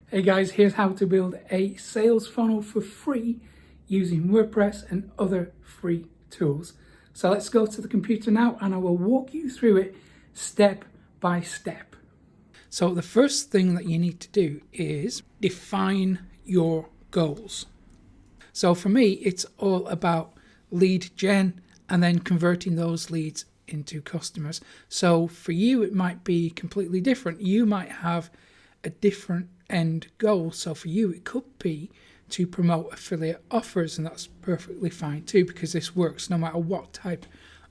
Hey guys, here's how to build a sales funnel for free using WordPress and other free tools. So let's go to the computer now and I will walk you through it step by step. So the first thing that you need to do is define your goals. So for me, it's all about lead gen and then converting those leads into customers. So for you, it might be completely different. You might have a different end goal. So for you, it could be to promote affiliate offers, and that's perfectly fine too, because this works no matter what type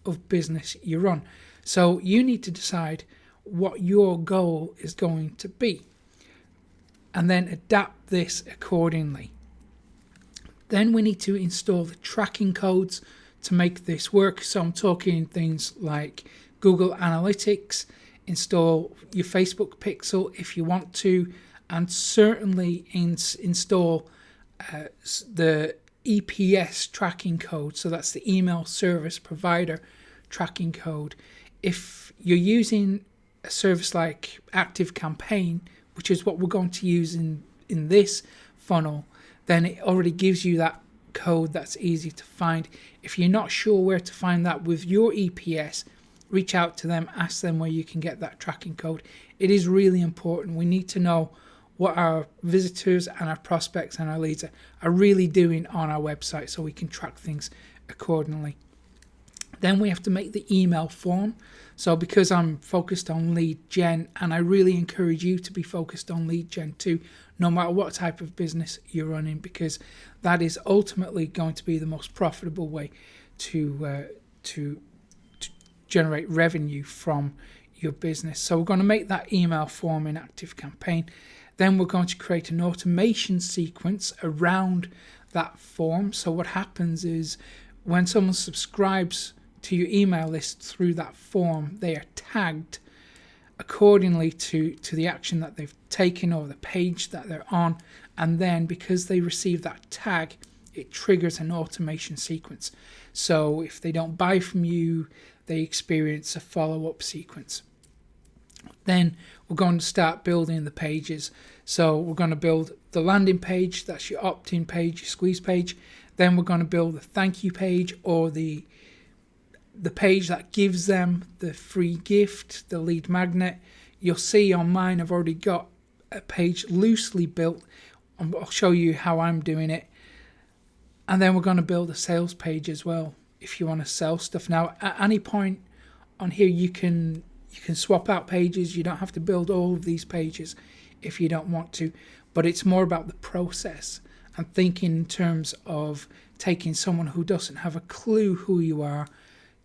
of business you run. So you need to decide what your goal is going to be and then adapt this accordingly. Then we need to install the tracking codes to make this work. So I'm talking things like Google Analytics, install your Facebook pixel if you want to, and certainly install the EPS tracking code. So that's the email service provider tracking code. If you're using a service like ActiveCampaign, which is what we're going to use in this funnel, then it already gives you that code that's easy to find. If you're not sure where to find that with your EPS, reach out to them, ask them where you can get that tracking code. It is really important. We need to know what our visitors and our prospects and our leads are really doing on our website so we can track things accordingly. Then we have to make the email form. So because I'm focused on lead gen, and I really encourage you to be focused on lead gen too, no matter what type of business you're running, because that is ultimately going to be the most profitable way to generate revenue from your business. So we're going to make that email form in ActiveCampaign. Then we're going to create an automation sequence around that form. So what happens is when someone subscribes to your email list through that form, they are tagged accordingly to the action that they've taken or the page that they're on. And then because they receive that tag, it triggers an automation sequence. So if they don't buy from you, they experience a follow-up sequence. Then we're going to start building the pages. So we're going to build the landing page, that's your opt-in page, your squeeze page. Then we're going to build the thank you page, or the page that gives them the free gift, the lead magnet. You'll see on mine I've already got a page loosely built. I'll show you how I'm doing it. And then we're going to build a sales page as well if you want to sell stuff. Now at any point on here you can swap out pages. You don't have to build all of these pages if you don't want to, but it's more about the process and thinking in terms of taking someone who doesn't have a clue who you are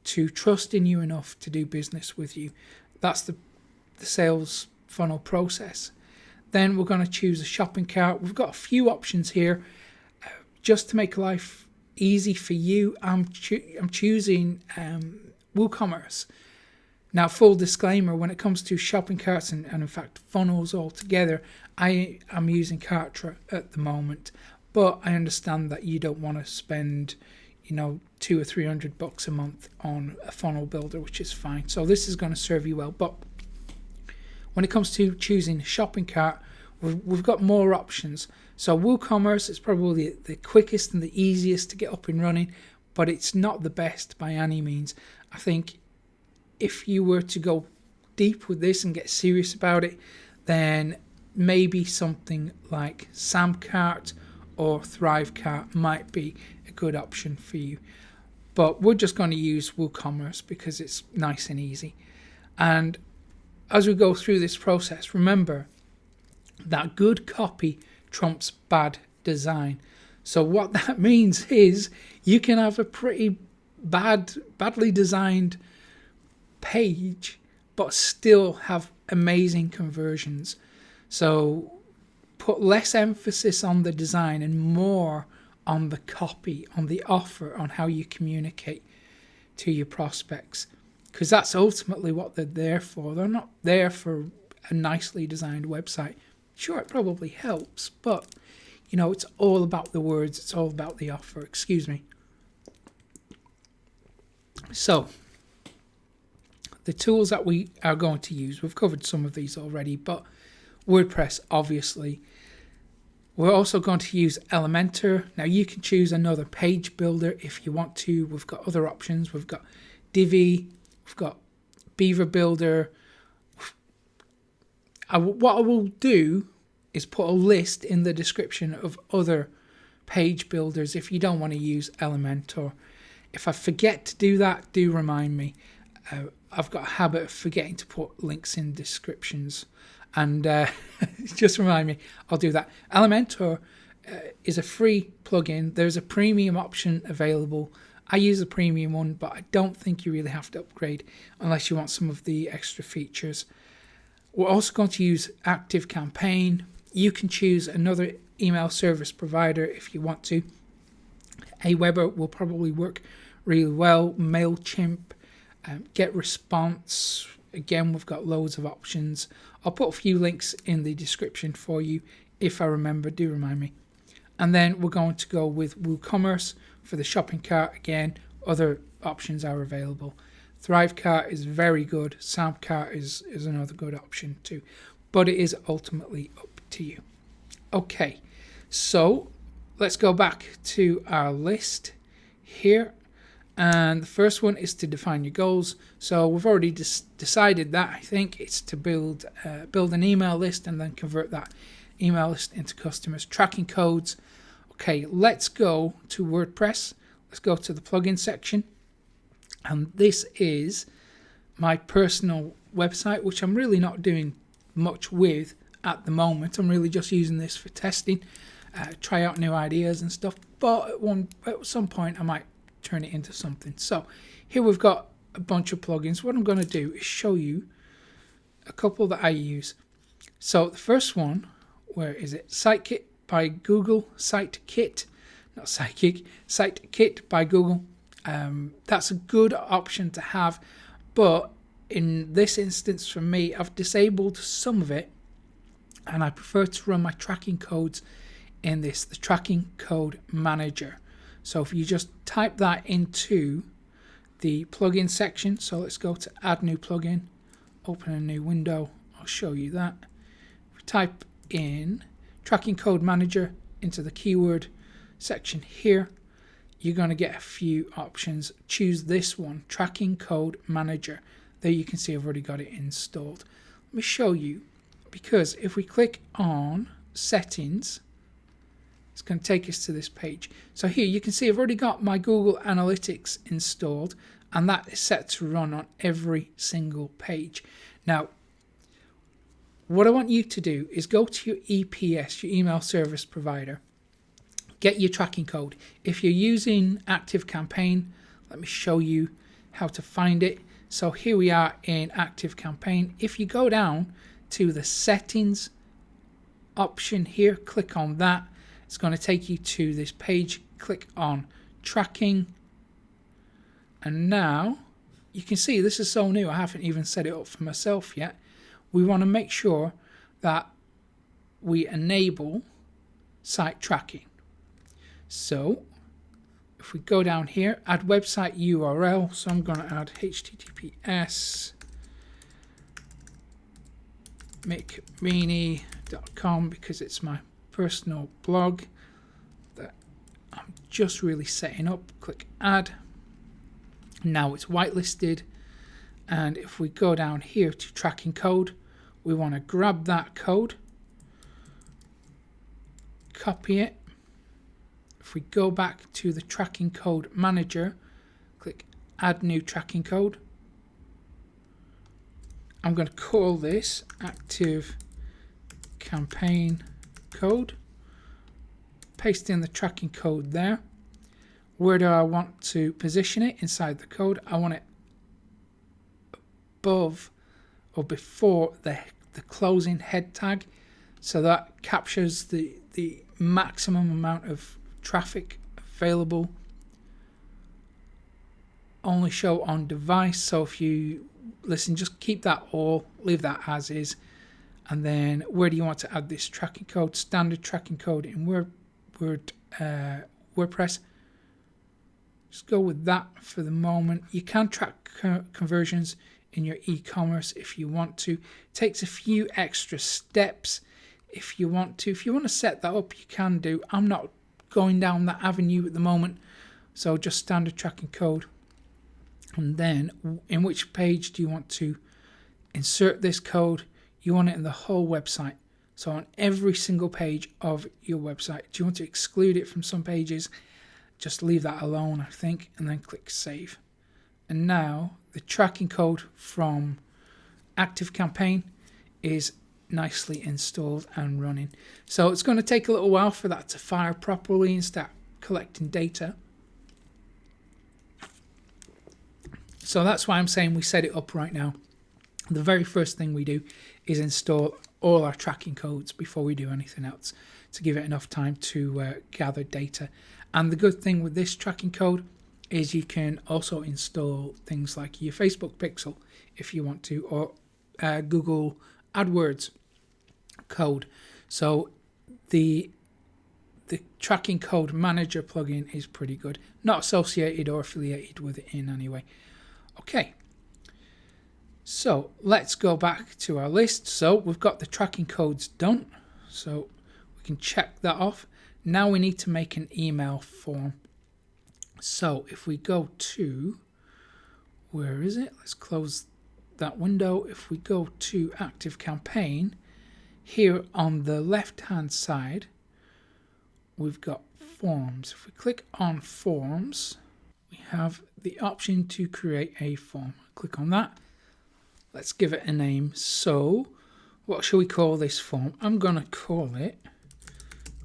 to trust in you enough to do business with you. That's the sales funnel process. Then we're going to choose a shopping cart. We've got a few options here just to make life easy for you. I'm choosing WooCommerce. Now, full disclaimer, when it comes to shopping carts and in fact funnels altogether, I am using Kartra at the moment, but I understand that you don't want to spend $200 or $300 a month on a funnel builder, which is fine. So this is going to serve you well. But when it comes to choosing a shopping cart, we've got more options. So WooCommerce is probably the quickest and the easiest to get up and running, but it's not the best by any means. I think if you were to go deep with this and get serious about it, then maybe something like Samcart or Thrivecart might be a good option for you. But we're just going to use WooCommerce because it's nice and easy. And as we go through this process, remember that good copy trumps bad design. So what that means is you can have a pretty badly designed page but still have amazing conversions. So put less emphasis on the design and more on the copy, on the offer, on how you communicate to your prospects, because that's ultimately what they're there for. They're not there for a nicely designed website. Sure, it probably helps, but it's all about the words, it's all about the offer. Excuse me. So the tools that we are going to use, we've covered some of these already, but WordPress, obviously, We're also going to use Elementor. Now you can choose another page builder if you want to. We've got other options. We've got Divi, we've got Beaver Builder. What I will do is put a list in the description of other page builders if you don't want to use Elementor. If I forget to do that, do remind me. I've got a habit of forgetting to put links in descriptions, and just remind me, I'll do that. Elementor is a free plugin. There's a premium option available. I use the premium one, but I don't think you really have to upgrade unless you want some of the extra features. We're also going to use ActiveCampaign. You can choose another email service provider if you want to. Aweber will probably work really well. MailChimp, GetResponse. Again, we've got loads of options. I'll put a few links in the description for you if I remember. Do remind me. And then we're going to go with WooCommerce for the shopping cart. Again, other options are available. Thrivecart is very good. Soundcart is another good option too. But it is ultimately up to you. Okay, so let's go back to our list here. And the first one is to define your goals. So we've already decided that. I think it's to build an email list and then convert that email list into customers. Tracking codes. Okay, let's go to WordPress. Let's go to the plugin section. And this is my personal website, which I'm really not doing much with at the moment. I'm really just using this for testing, try out new ideas and stuff. But at some point, I might turn it into something. So here we've got a bunch of plugins. What I'm going to do is show you a couple that I use. So the first one, where is it? SiteKit by Google. SiteKit, not Sidekick. SiteKit by Google. That's a good option to have, but in this instance for me, I've disabled some of it and I prefer to run my tracking codes in the tracking code manager. So if you just type that into the plugin section, so let's go to add new plugin, open a new window, I'll show you that. If we type in tracking code manager into the keyword section here, you're going to get a few options. Choose this one, tracking code manager. There you can see I've already got it installed. Let me show you, because if we click on settings, it's going to take us to this page. So here you can see I've already got my Google Analytics installed, and that is set to run on every single page. Now, what I want you to do is go to your EPS, your email service provider, get your tracking code. If you're using ActiveCampaign, let me show you how to find it. So here we are in ActiveCampaign. If you go down to the settings option here, click on that. It's going to take you to this page. Click on tracking. And now you can see this is so new. I haven't even set it up for myself yet. We want to make sure that we enable site tracking. So if we go down here, add website URL. So I'm going to add https mcmeany.com because it's my personal blog that I'm just really setting up. Click add. Now it's whitelisted. And if we go down here to tracking code, we want to grab that code, copy it. If we go back to the tracking code manager, click add new tracking code. I'm going to call this active campaign code. Paste in the tracking code there. Where do I want to position it inside the code? I want it above or before the closing head tag, so that captures the maximum amount of traffic available. Only show on device. So if you listen, just keep that all, leave that as is. And then where do you want to add this tracking code? Standard tracking code in WordPress. Just go with that for the moment. You can track conversions in your e-commerce if you want to. It takes a few extra steps if you want to. If you want to set that up, you can do. I'm not going down that avenue at the moment, so just standard tracking code. And then in which page do you want to insert this code? You want it in the whole website, so on every single page of your website. Do you want to exclude it from some pages? Just leave that alone, I think, and then click save. And now the tracking code from ActiveCampaign is nicely installed and running. So it's going to take a little while for that to fire properly and start collecting data. So that's why I'm saying we set it up right now. The very first thing we do is install all our tracking codes before we do anything else, to give it enough time to gather data. And the good thing with this tracking code is you can also install things like your Facebook pixel if you want to, or Google AdWords code. So the tracking code manager plugin is pretty good. Not associated or affiliated with it in any way. Okay, so let's go back to our list. So we've got the tracking codes done, so we can check that off. Now we need to make an email form. So if we go to, where is it? Let's close that window. If we go to ActiveCampaign, here on the left hand side we've got forms. If we click on forms, we have the option to create a form. Click on that. Let's give it a name. So what shall we call this form? I'm going to call it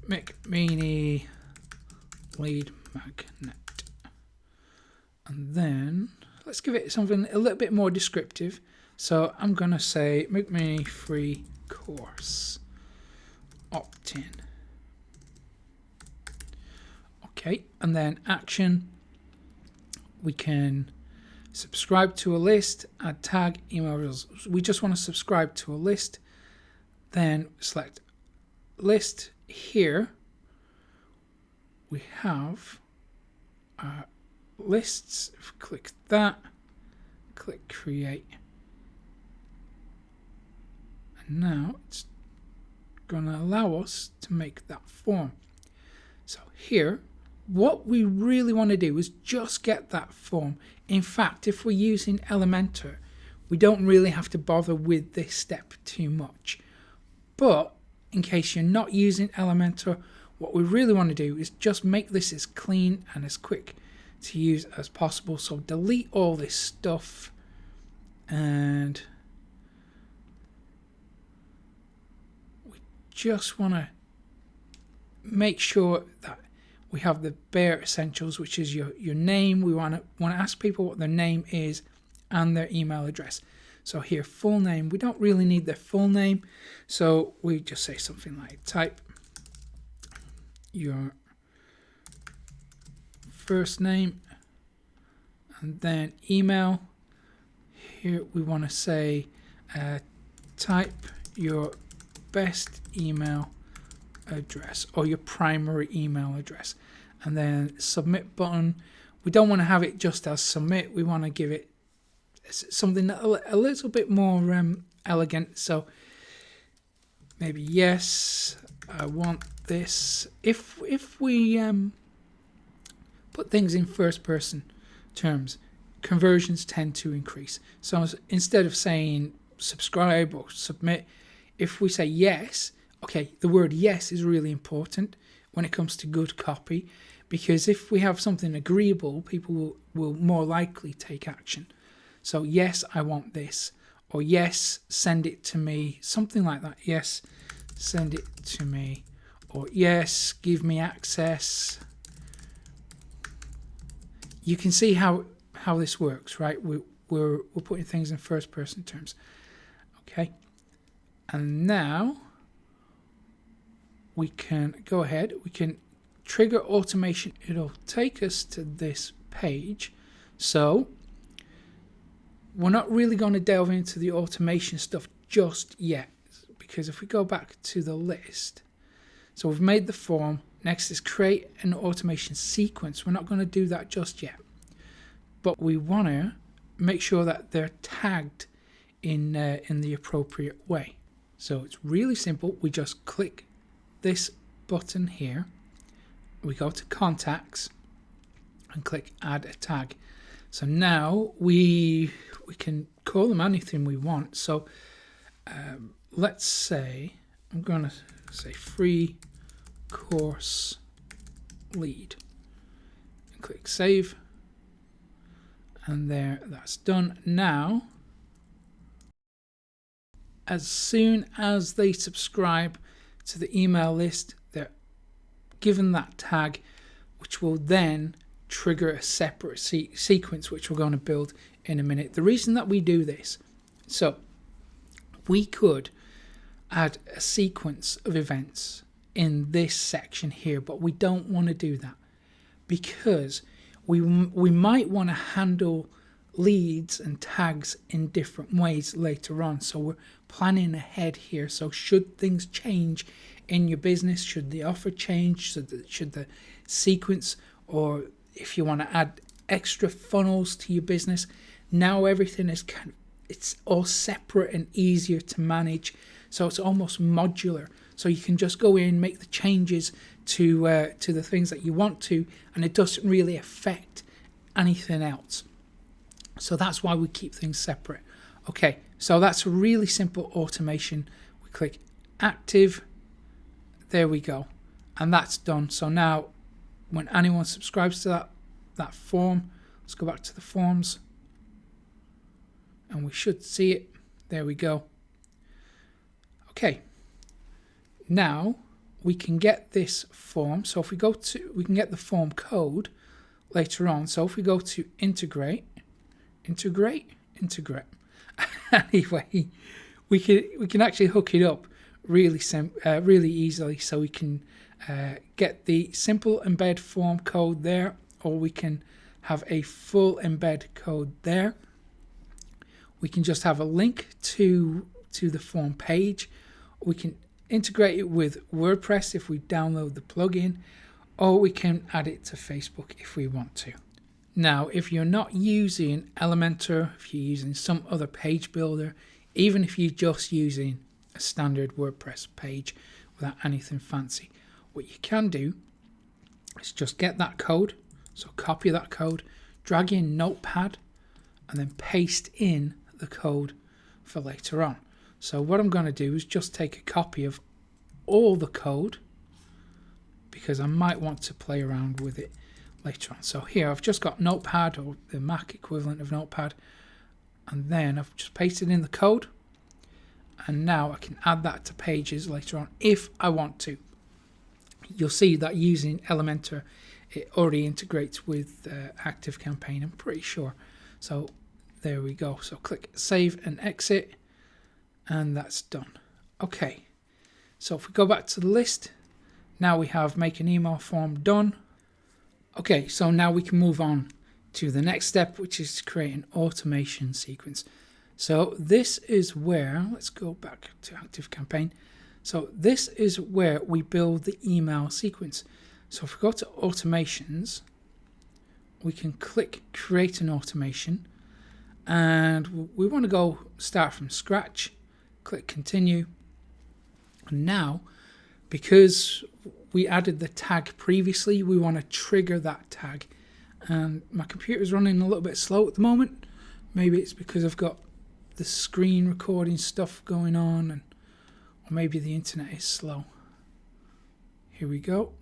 McMeany Lead Magnet. And then let's give it something a little bit more descriptive. So I'm going to say McMeany free course opt-in. Okay, and then action. We can subscribe to a list, add tag, email results. We just want to subscribe to a list. Then select list. Here we have our lists. If we click that, click create. And now it's going to allow us to make that form. So here, what we really want to do is just get that form. In fact, if we're using Elementor, we don't really have to bother with this step too much. But in case you're not using Elementor, what we really want to do is just make this as clean and as quick to use as possible. So delete all this stuff, and we just want to make sure that we have the bare essentials, which is your name. We want to ask people what their name is and their email address. So here, full name. We don't really need their full name, so we just say something like type your first name and then email. Here we want to say type your best email address or your primary email address, and then submit button. We don't want to have it just as submit. We want to give it something a little bit more elegant. So maybe yes, I want this. If we put things in first person terms, conversions tend to increase. So instead of saying subscribe or submit, if we say yes, okay, the word yes is really important when it comes to good copy, because if we have something agreeable, people will more likely take action. So yes, I want this, or yes, send it to me, something like that. Yes, send it to me, or yes, give me access. You can see how this works, right? We're putting things in first person terms. Okay, and now we can go ahead, we can trigger automation. It'll take us to this page. So we're not really going to delve into the automation stuff just yet, because if we go back to the list, so we've made the form. Next is create an automation sequence. We're not going to do that just yet, but we want to make sure that they're tagged in the appropriate way. So it's really simple. We just click this button here. We go to contacts and click add a tag. So now we can call them anything we want. So let's say, I'm going to say free course lead, and click save, and there, that's done. Now as soon as they subscribe to the email list, they're given that tag, which will then trigger a separate sequence, which we're going to build in a minute. The reason that we do this, so we could add a sequence of events in this section here, but we don't want to do that because we might want to handle leads and tags in different ways later on. So we're planning ahead here. So should things change in your business, should the offer change, should the sequence, or if you want to add extra funnels to your business, now everything is it's all separate and easier to manage. So it's almost modular. So you can just go in, make the changes to the things that you want to, and it doesn't really affect anything else. So that's why we keep things separate. Okay, so that's a really simple automation. We click active, there we go, and that's done. So now when anyone subscribes to that form, let's go back to the forms, and we should see it. There we go. Okay, now we can get this form. So if we go to, we can get the form code later on. So if we go to integrate. Anyway, we can actually hook it up really easily. So we can get the simple embed form code there, or we can have a full embed code there. We can just have a link to the form page. We can integrate it with WordPress if we download the plugin, or we can add it to Facebook if we want to. Now, if you're not using Elementor, if you're using some other page builder, even if you're just using a standard WordPress page without anything fancy, what you can do is just get that code. So copy that code, drag in Notepad, and then paste in the code for later on. So what I'm going to do is just take a copy of all the code, because I might want to play around with it later on. So here I've just got Notepad, or the Mac equivalent of Notepad, and then I've just pasted in the code, and now I can add that to pages later on if I want to. You'll see that using Elementor, it already integrates with ActiveCampaign, I'm pretty sure. So there we go. So click save and exit, and that's done. Okay, so if we go back to the list, now we have make an email form done. Okay, so now we can move on to the next step, which is to create an automation sequence. So this is where, let's go back to ActiveCampaign. So this is where we build the email sequence. So if we go to automations, we can click create an automation, and we want to go start from scratch, click continue. And now, because we added the tag previously, we want to trigger that tag. And my computer is running a little bit slow at the moment. Maybe it's because I've got the screen recording stuff going on, or maybe the internet is slow. Here we go.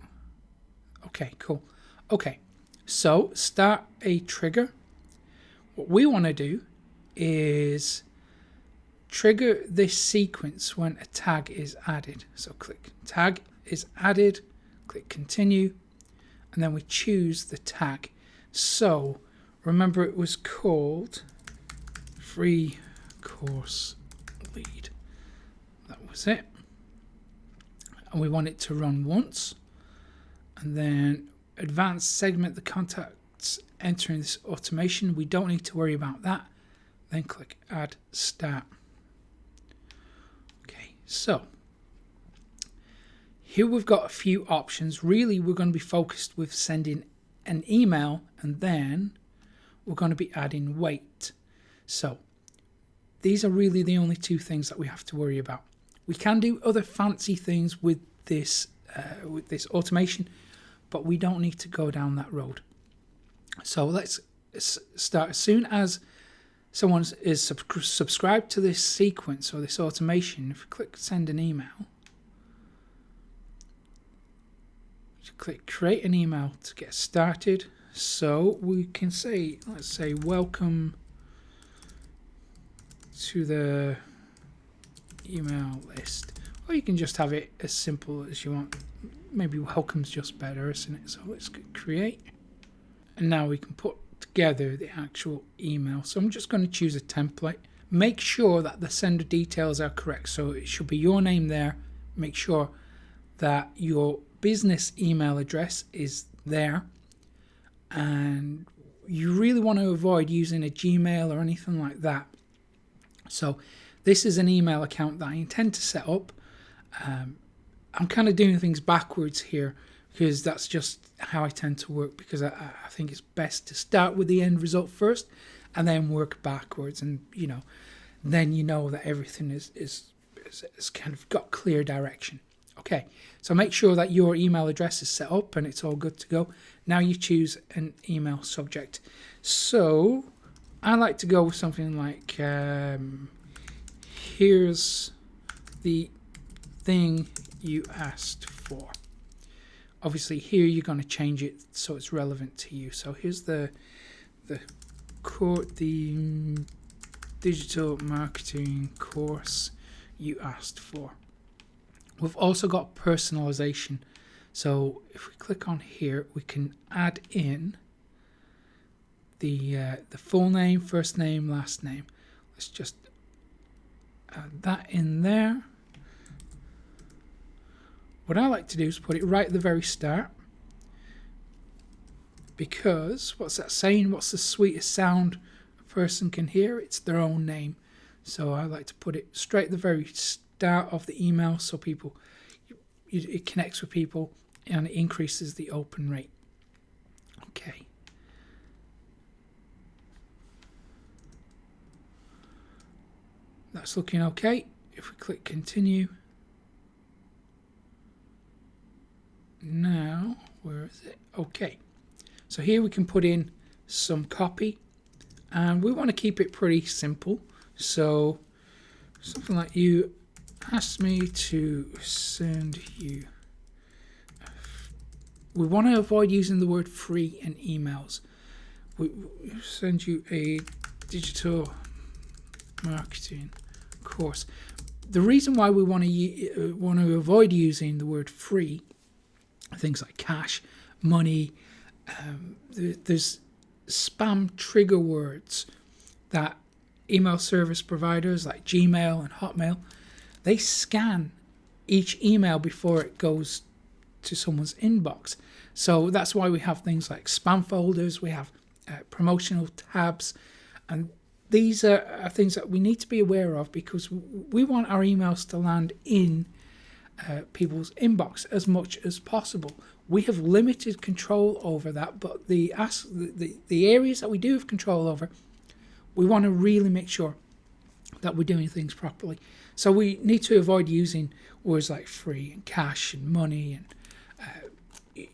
Okay, cool. Okay, so start a trigger. What we want to do is trigger this sequence when a tag is added. So click tag is added, click continue, and then we choose the tag. So remember, it was called free course lead. That was it. And we want it to run once, and then advanced segment the contacts entering this automation. We don't need to worry about that. Then click add start. Okay, so here we've got a few options. Really, we're going to be focused with sending an email, and then we're going to be adding weight. So these are really the only two things that we have to worry about. We can do other fancy things with this automation, but we don't need to go down that road. So let's start. As soon as someone is subscribed to this sequence or this automation, if you click send an email, click create an email to get started. So we can say, let's say, welcome to the email list, or you can just have it as simple as you want. Maybe welcome's just better, isn't it? So let's create, and now we can put together the actual email. So I'm just going to choose a template. Make sure that the sender details are correct, so it should be your name there. Make sure that your business email address is there, and you really want to avoid using a Gmail or anything like that. So this is an email account that I intend to set up. I'm kind of doing things backwards here because that's just how I tend to work, because I think it's best to start with the end result first and then work backwards, and then you know that everything is kind of got clear direction. Okay, so make sure that your email address is set up and it's all good to go. Now you choose an email subject. So I like to go with something like here's the thing you asked for. Obviously here you're going to change it so it's relevant to you. So here's the digital marketing course you asked for. We've also got personalization. So if we click on here, we can add in the full name, first name, last name. Let's just add that in there. What I like to do is put it right at the very start, because what's that saying? What's the sweetest sound a person can hear? It's their own name. So I like to put it straight at the very start of the email, so it connects with people and it increases the open rate. Okay. That's looking okay. If we click continue. Now, where is it? Okay. So here we can put in some copy, and we want to keep it pretty simple. So something like, you asked me to send you. We want to avoid using the word free in emails. We send you a digital marketing course. The reason why we want to avoid using the word free, things like cash, money, there's spam trigger words that email service providers like Gmail and Hotmail, they scan each email before it goes to someone's inbox. So that's why we have things like spam folders, we have promotional tabs, and these are things that we need to be aware of, because we want our emails to land in people's inbox as much as possible. We have limited control over that, but the areas that we do have control over, we want to really make sure that we're doing things properly. So we need to avoid using words like free and cash and money. And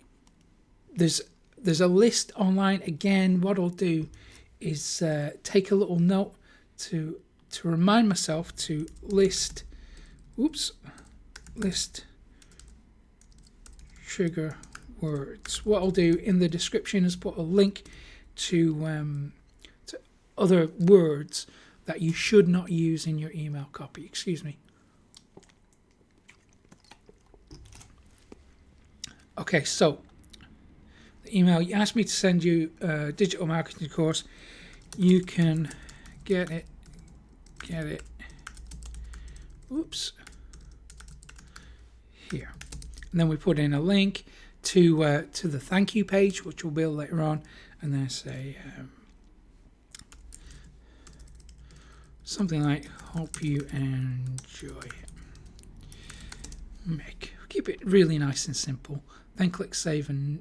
there's a list online. Again, what I'll do is take a little note to remind myself to list trigger words. What I'll do in the description is put a link to other words that you should not use in your email copy. Excuse me. Okay, so the email, you asked me to send you a digital marketing course. You can get it. Here. And then we put in a link to the thank you page, which we'll build later on, and then say something like, hope you enjoy it. Keep it really nice and simple. Then click save and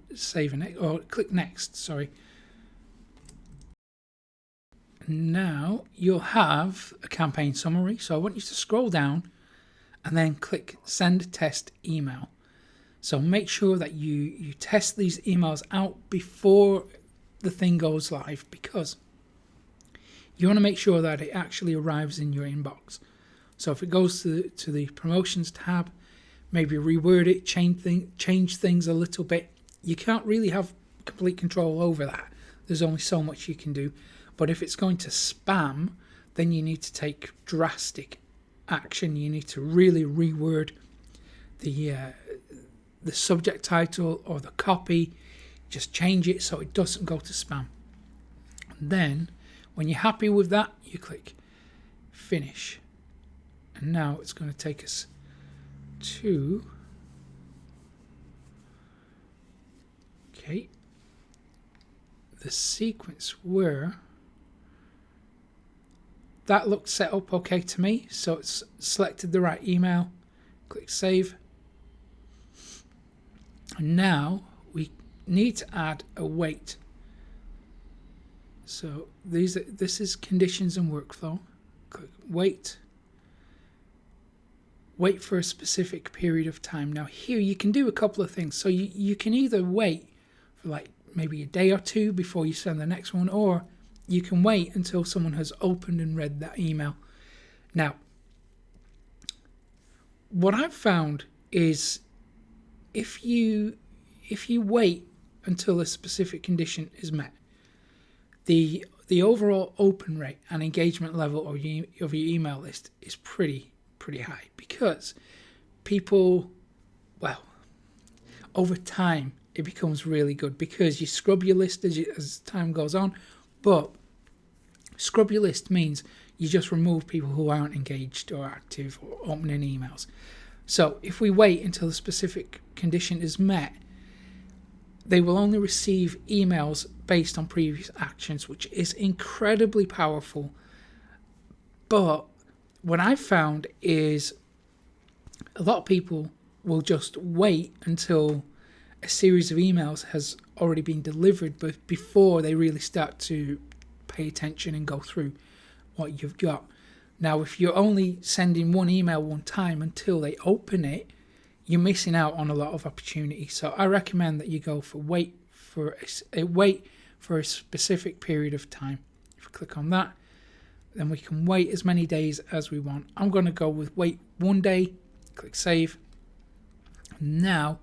or click next, sorry. Now you'll have a campaign summary. So I want you to scroll down and then click send test email. So make sure that you test these emails out before the thing goes live, because you want to make sure that it actually arrives in your inbox. So if it goes to the promotions tab, maybe reword it, change things a little bit. You can't really have complete control over that. There's only so much you can do. But if it's going to spam, then you need to take drastic action. You need to really reword the subject title or the copy. Just change it so it doesn't go to spam. And then when you're happy with that, you click finish. And now it's going to take us to the sequence where that looked set up okay to me. So it's selected the right email. Click save. And now we need to add a wait. So this is conditions and workflow. Click wait. Wait for a specific period of time. Now here you can do a couple of things. So you can either wait for like maybe a day or two before you send the next one, or you can wait until someone has opened and read that email. Now, what I've found is if you wait until a specific condition is met, the overall open rate and engagement level of your email list is pretty high, because people, well, over time it becomes really good, because you scrub your list as time goes on. But scrub your list means you just remove people who aren't engaged or active or opening emails. So if we wait until a specific condition is met, they will only receive emails based on previous actions, which is incredibly powerful. But what I've found is a lot of people will just wait until a series of emails has already been delivered, but before they really start to pay attention and go through what you've got. Now, if you're only sending one email one time until they open it, you're missing out on a lot of opportunity. So I recommend that you go for wait for a specific period of time. If you click on that, then we can wait as many days as we want. I'm going to go with wait 1 day. Click save. Now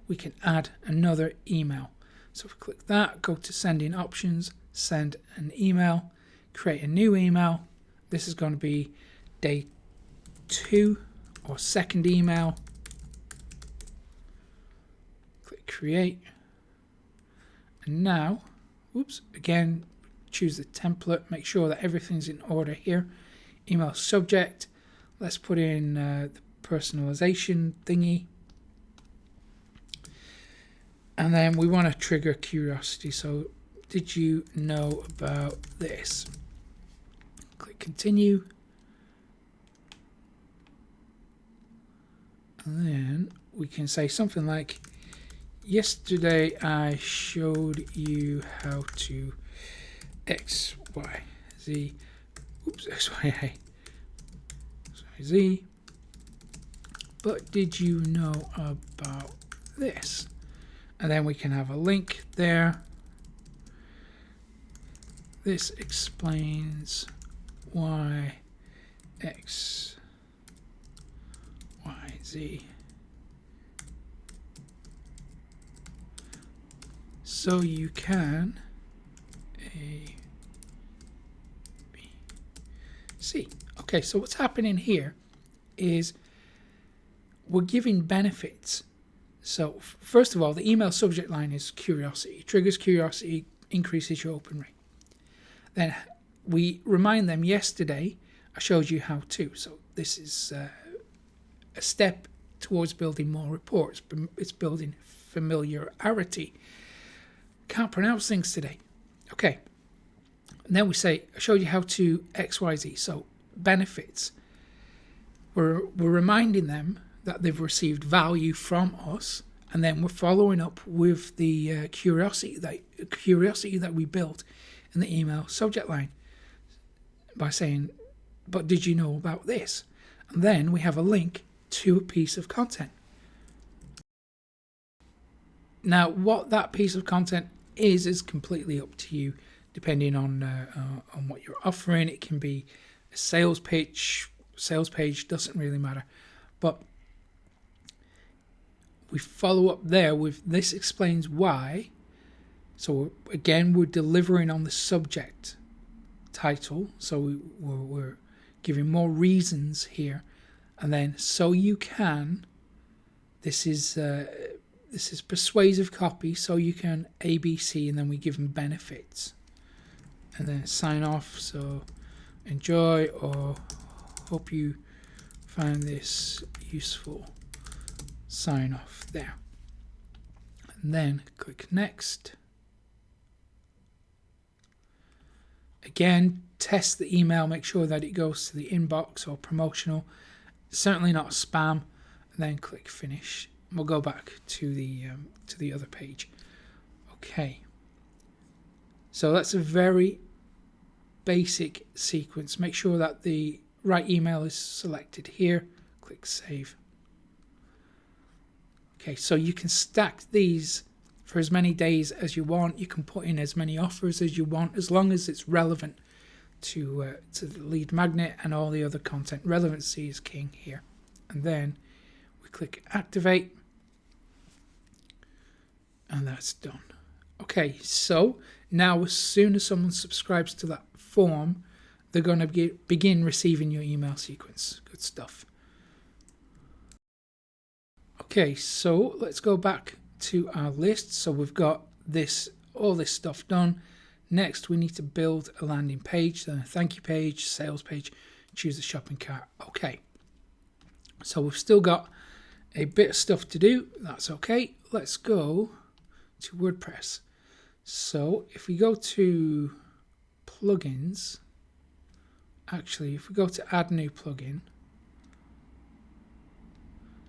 we can add another email. So if we click that, go to sending options, send an email, create a new email. This is going to be day 2 or second email. Click create. And now, again, choose the template. Make sure that everything's in order here. Email subject. Let's put in the personalization thingy. And then we want to trigger curiosity. So, did you know about this? Click continue. And then we can say something like, yesterday I showed you how to X, Y, Z, X, Y, A, Z. But did you know about this? And then we can have a link there. This explains why X, Y, Z. So you can A, B, C. Okay, so what's happening here is we're giving benefits. So first of all, the email subject line is curiosity. It triggers curiosity, increases your open rate. Then we remind them, yesterday I showed you how to. So this is a step towards building more reports. It's building familiarity. Can't pronounce things today. Okay. And then we say, I showed you how to XYZ. So benefits. We're reminding them that they've received value from us, and then we're following up with the curiosity that we built in the email subject line by saying, but did you know about this? And then we have a link to a piece of content. Now, what that piece of content is completely up to you, depending on what you're offering. It can be a sales page, doesn't really matter. But we follow up there with this explains why. So again, we're delivering on the subject title. So we're giving more reasons here, and then so you can. This is persuasive copy, so you can ABC, and then we give them benefits, and then sign off. So enjoy, or hope you find this useful. Sign off there, and then click next. Again, test the email, make sure that it goes to the inbox or promotional, certainly not spam, and then click finish. We'll go back to the other page. Okay, so that's a very basic sequence. Make sure that the right email is selected here. Click save. Okay, so you can stack these for as many days as you want. You can put in as many offers as you want, as long as it's relevant to the lead magnet and all the other content. Relevancy is king here. And then we click activate, and that's done. Okay, so now as soon as someone subscribes to that form, they're going to begin receiving your email sequence. Good stuff. Okay, so let's go back to our list. So we've got all this stuff done. Next, we need to build a landing page, then a thank you page, sales page, choose the shopping cart. Okay, so we've still got a bit of stuff to do. That's okay. Let's go to WordPress. So if we go to plugins, actually, if we go to add new plugin,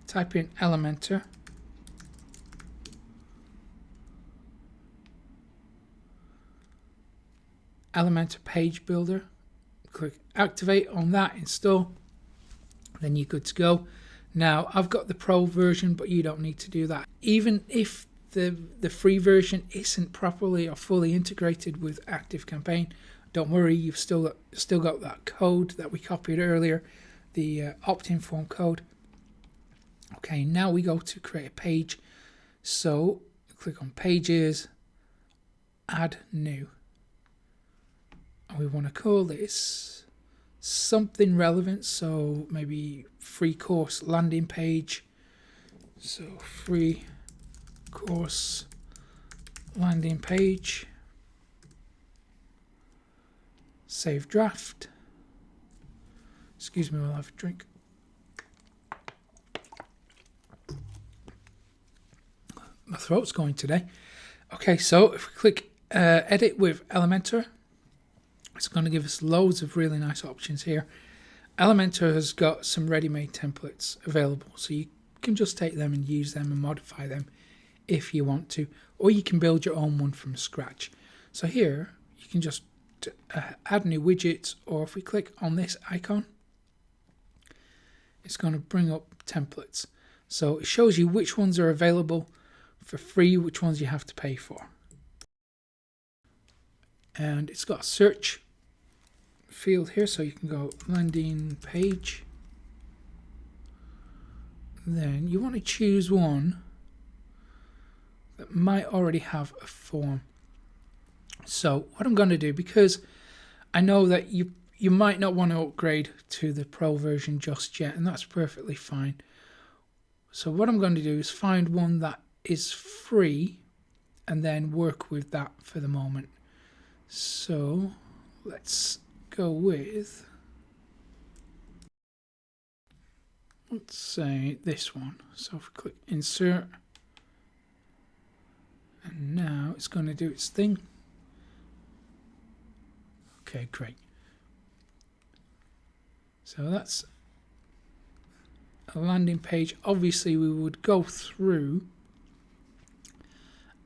type in Elementor. Elementor Page Builder. Click activate on that, install, then you're good to go. Now I've got the pro version, but you don't need to do that. Even if the free version isn't properly or fully integrated with ActiveCampaign, don't worry, you've still got that code that we copied earlier, the opt-in form code. Okay, now we go to create a page. So click on pages, add new. And we want to call this something relevant. So maybe free course landing page. So free course landing page. Save draft. Excuse me while I have a drink. My throat's going today. Okay, so if we click edit with Elementor, it's going to give us loads of really nice options here. Elementor has got some ready-made templates available, so you can just take them and use them and modify them if you want to, or you can build your own one from scratch. So here you can just add new widgets, or if we click on this icon, it's going to bring up templates. So it shows you which ones are available for free, which ones you have to pay for. And it's got a search field here, so you can go landing page. Then you want to choose one that might already have a form. So what I'm going to do, because I know that you might not want to upgrade to the pro version just yet, and that's perfectly fine. So what I'm going to do is find one that is free and then work with that for the moment. So let's go with, let's say this one. So if we click insert, and now it's going to do its thing. Okay, great. So that's a landing page. Obviously we would go through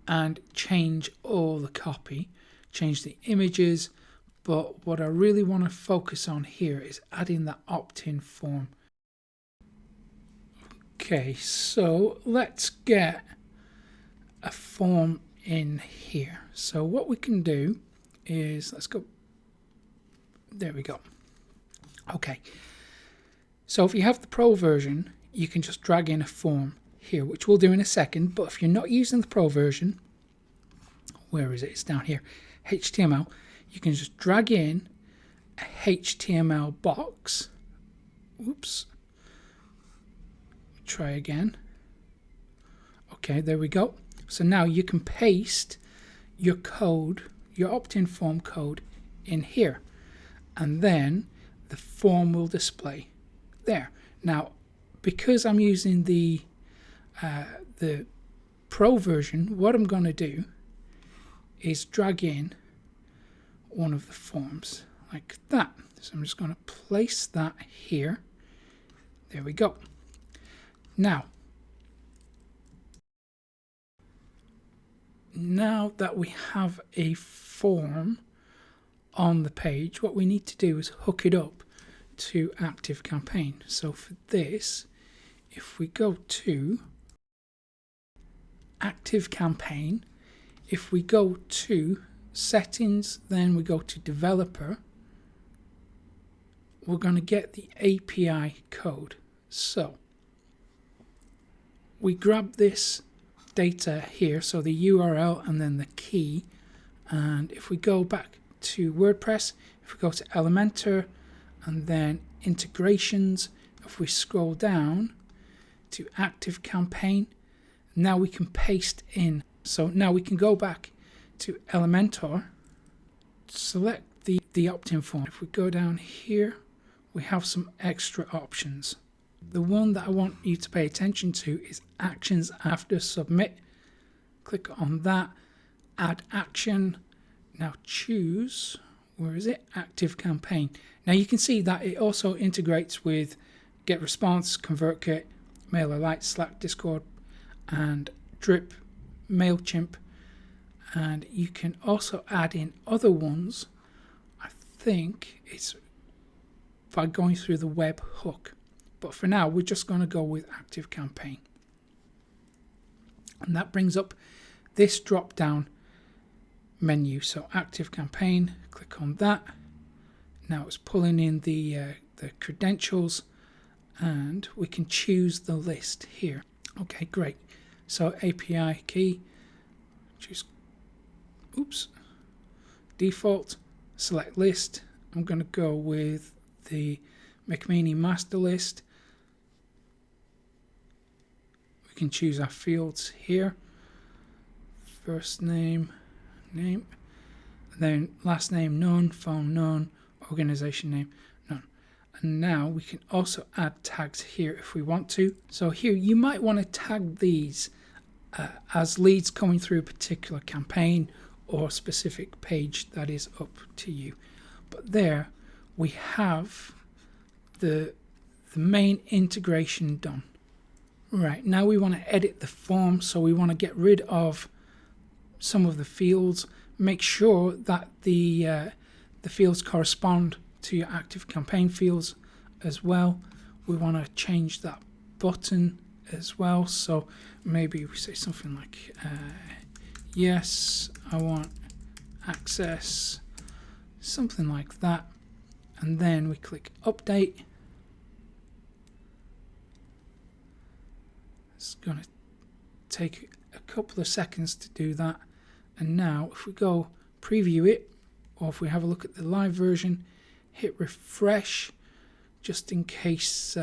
and change all the copy, change the images, but what I really want to focus on here is adding that opt-in form. Okay, so let's get a form in here. So what we can do is, let's go, there we go. Okay, so if you have the Pro version, you can just drag in a form here, which we'll do in a second. But if you're not using the Pro version, where is it? It's down here, HTML. You can just drag in a HTML box. Oops. Try again. Okay, there we go. So now you can paste your code, your opt-in form code in here, and then the form will display there. Now, because I'm using the Pro version, what I'm going to do is drag in one of the forms like that. So I'm just going to place that here. There we go. Now that we have a form on the page, what we need to do is hook it up to ActiveCampaign. So for this, if we go to ActiveCampaign, if we go to settings, then we go to developer, we're going to get the API code. So we grab this data here, so the URL and then the key, and if we go back to WordPress, if we go to Elementor and then integrations, if we scroll down to ActiveCampaign, now we can paste in. So now we can go back to Elementor, select the opt-in form. If we go down here, we have some extra options. The one that I want you to pay attention to is actions after submit. Click on that, add action. Now choose, where is it? ActiveCampaign. Now you can see that it also integrates with GetResponse, ConvertKit, MailerLite, Slack, Discord, and Drip, MailChimp. And you can also add in other ones. I think it's by going through the webhook. But for now, we're just going to go with ActiveCampaign. And that brings up this drop-down menu. So ActiveCampaign, click on that. Now it's pulling in the credentials, and we can choose the list here. Okay, great. So API key, choose, default, select list. I'm going to go with the McMeany master list. We can choose our fields here. First name, and then last name none, phone none, organization name none. And now we can also add tags here if we want to. So here you might want to tag these as leads coming through a particular campaign or specific page. That is up to you. But there we have the main integration done. Right, now we want to edit the form, so we want to get rid of some of the fields. Make sure that the fields correspond to your ActiveCampaign fields as well. We want to change that button as well, so maybe we say something like yes, I want access, something like that, and then we click update. It's going to take a couple of seconds to do that. And now if we go preview it, or if we have a look at the live version, hit refresh just in case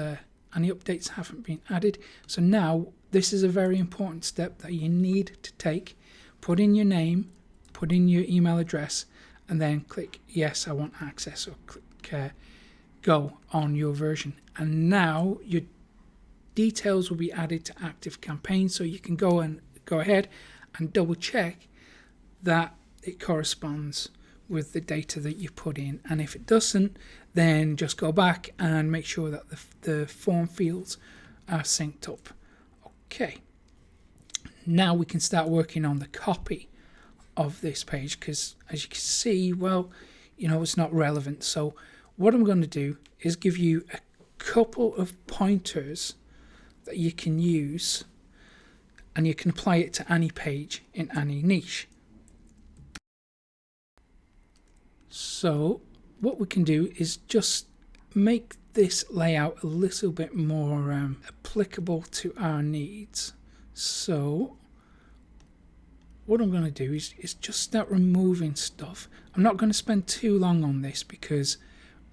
any updates haven't been added. So now this is a very important step that you need to take. Put in your name, put in your email address, and then click yes, I want access, or click go on your version. And now your details will be added to ActiveCampaign, so you can go ahead and double check that it corresponds with the data that you put in, and if it doesn't, then just go back and make sure that the form fields are synced up. Okay, now we can start working on the copy of this page, because as you can see, well, you know, it's not relevant. So what I'm going to do is give you a couple of pointers that you can use, and you can apply it to any page in any niche. So what we can do is just make this layout a little bit more applicable to our needs. So what I'm going to do is just start removing stuff. I'm not going to spend too long on this, because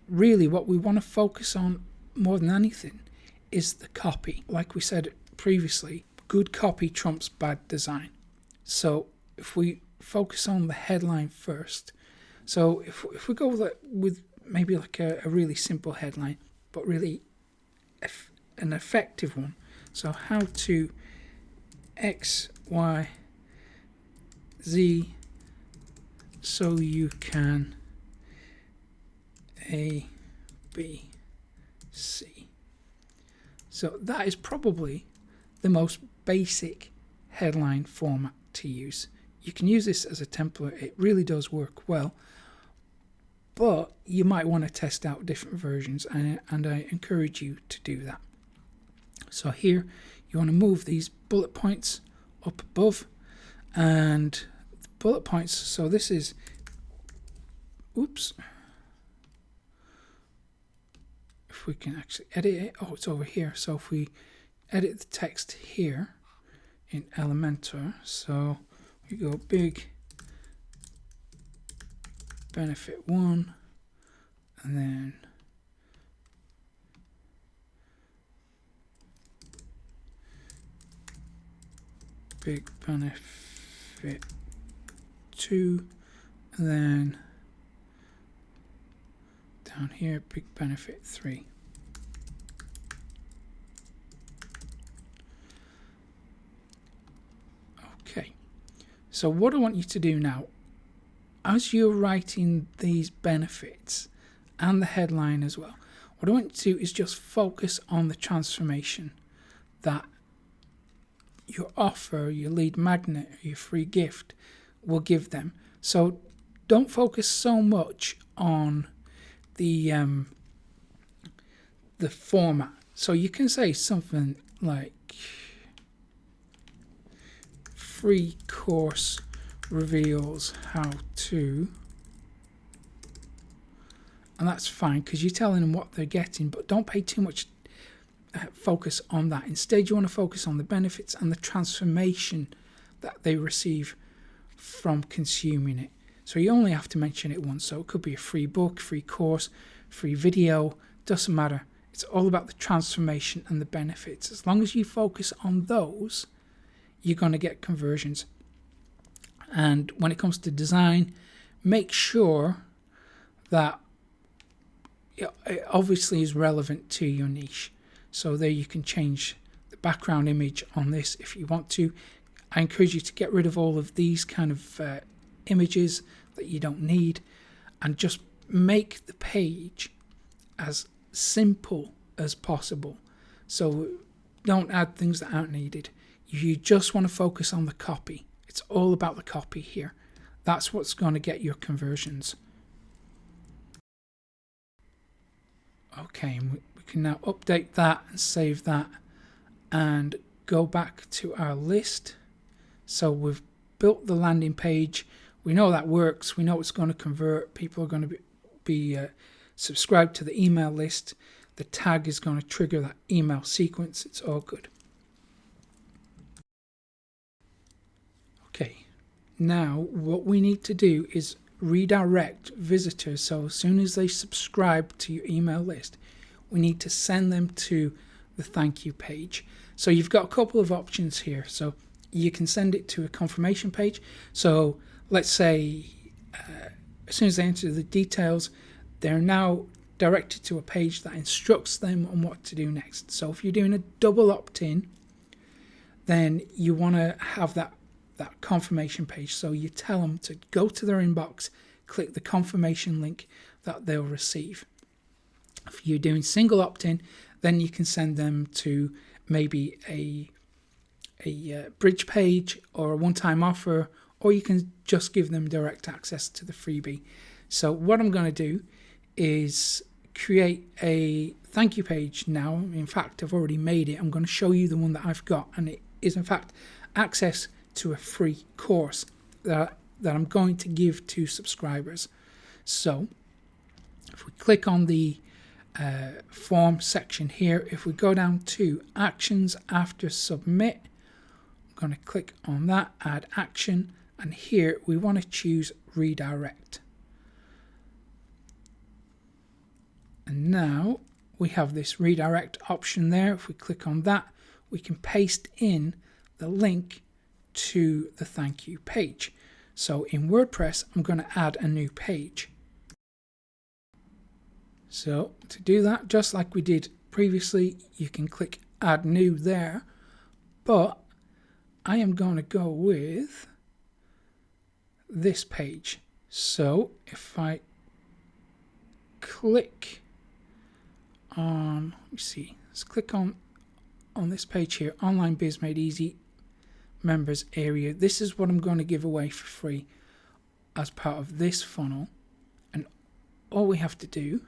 really what we want to focus on more than anything is the copy. Like we said previously, good copy trumps bad design. So if we focus on the headline first, so if we go with maybe like a really simple headline, but really an effective one. So how to X, Y, Z so you can A, B, C. So that is probably the most basic headline format to use. You can use this as a template. It really does work well, but you might want to test out different versions, and I encourage you to do that. So here you want to move these bullet points up above, and the bullet points, so this is, oops, if we can actually edit it, oh, it's over here. So if we edit the text here in Elementor, so we go big benefit 1, and then big benefit 2, and then down here big benefit 3. Okay, so what I want you to do now, as you're writing these benefits and the headline as well, what I want you to do is just focus on the transformation that your offer, your lead magnet, or your free gift will give them. So don't focus so much on the format. So you can say something like free course reveals how to, and that's fine because you're telling them what they're getting, but don't pay too much focus on that. Instead, you want to focus on the benefits and the transformation that they receive from consuming it. So you only have to mention it once. So it could be a free book, free course, free video, doesn't matter. It's all about the transformation and the benefits. As long as you focus on those, you're going to get conversions. And when it comes to design, make sure that it obviously is relevant to your niche. So there you can change the background image on this if you want to. I encourage you to get rid of all of these kind of images that you don't need, and just make the page as simple as possible. So don't add things that aren't needed. You just want to focus on the copy. It's all about the copy here. That's what's going to get your conversions. Okay, and we can now update that and save that and go back to our list. So we've built the landing page. We know that works. We know it's going to convert. People are going to be subscribed to the email list. The tag is going to trigger that email sequence. It's all good. Okay, now what we need to do is redirect visitors. So as soon as they subscribe to your email list, we need to send them to the thank you page. So you've got a couple of options here. So you can send it to a confirmation page. So let's say as soon as they enter the details, they're now directed to a page that instructs them on what to do next. So if you're doing a double opt-in, then you want to have that confirmation page. So you tell them to go to their inbox, click the confirmation link that they'll receive. If you're doing single opt-in, then you can send them to maybe a bridge page or a one-time offer, or you can just give them direct access to the freebie. So what I'm going to do is create a thank you page now. In fact, I've already made it. I'm going to show you the one that I've got, and it is in fact access to a free course that I'm going to give to subscribers. So if we click on the form section here, if we go down to actions after submit, I'm going to click on that, add action, and here we want to choose redirect. And now we have this redirect option there. If we click on that, we can paste in the link to the thank you page. So in WordPress, I'm going to add a new page. So to do that, just like we did previously, you can click add new there, but I am going to go with this page. So if I click on, let me see, let's click on this page here, Online Biz Made Easy members area. This is what I'm going to give away for free as part of this funnel, and all we have to do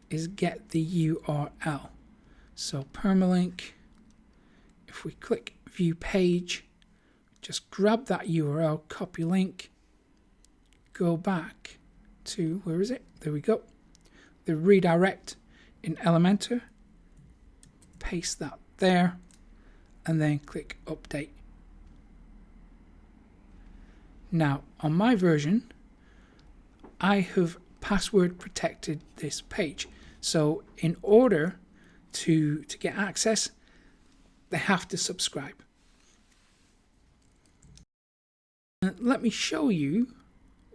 is get the URL. So permalink, if we click view page, just grab that URL, copy link, go back to, where is it? There we go. The redirect in Elementor, paste that there, and then click update. Now on my version, I have password protected this page. So in order to get access, they have to subscribe. And let me show you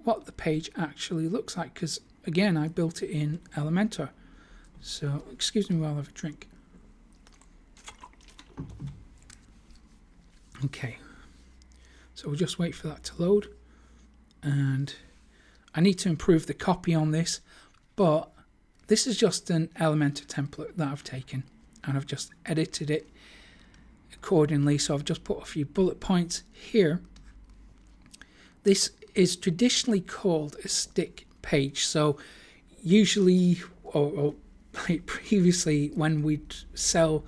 what the page actually looks like, because again, I built it in Elementor. So excuse me while I have a drink. Okay, so we'll just wait for that to load, and I need to improve the copy on this, but this is just an Elementor template that I've taken and I've just edited it accordingly. So I've just put a few bullet points here. This is traditionally called a stick page. So usually, or previously, when we'd sell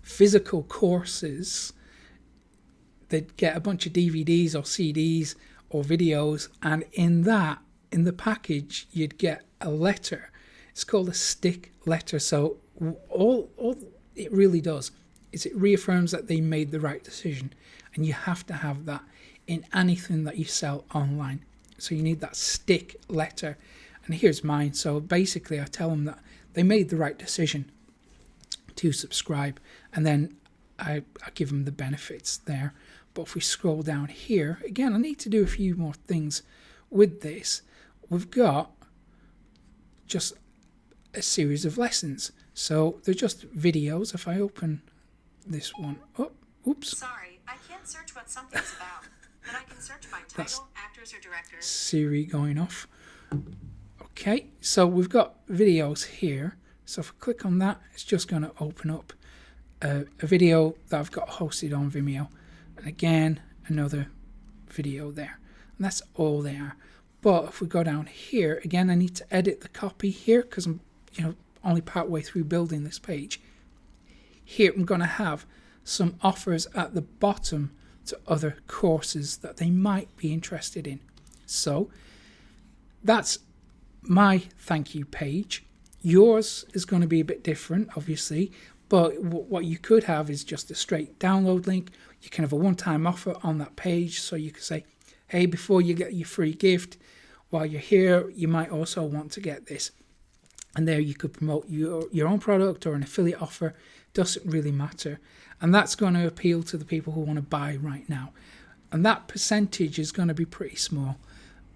physical courses, they'd get a bunch of DVDs or CDs or videos, and in the package you'd get a letter. It's called a stick letter. So all it really does is it reaffirms that they made the right decision, and you have to have that in anything that you sell online. So you need that stick letter, and here's mine. So basically I tell them that they made the right decision to subscribe, and then I give them the benefits there. But if we scroll down here, again, I need to do a few more things with this. We've got just a series of lessons. So they're just videos. If I open this one up, oops. Sorry, I can't search what something's about, but I can search by title, actors, or directors. Siri going off. Okay, so we've got videos here. So if I click on that, it's just going to open up a video that I've got hosted on Vimeo. And again, another video there. And that's all they are. But if we go down here, again, I need to edit the copy here because I'm only part way through building this page. Here I'm going to have some offers at the bottom to other courses that they might be interested in. So that's my thank you page. Yours is going to be a bit different, obviously, but what you could have is just a straight download link. You can have a one-time offer on that page, so you could say, hey, before you get your free gift, while you're here, you might also want to get this. And there you could promote your own product or an affiliate offer. Doesn't really matter. And that's going to appeal to the people who want to buy right now. And that percentage is going to be pretty small,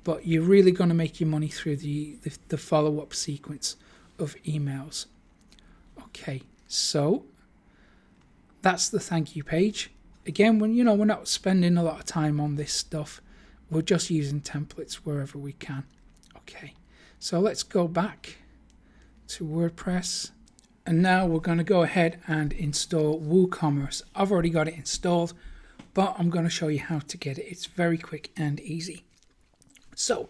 but you're really going to make your money through the follow-up sequence of emails. Okay, so that's the thank you page. Again, when we're not spending a lot of time on this stuff, we're just using templates wherever we can. Okay, so let's go back to WordPress, and now we're going to go ahead and install WooCommerce. I've already got it installed, but I'm going to show you how to get it. It's very quick and easy. So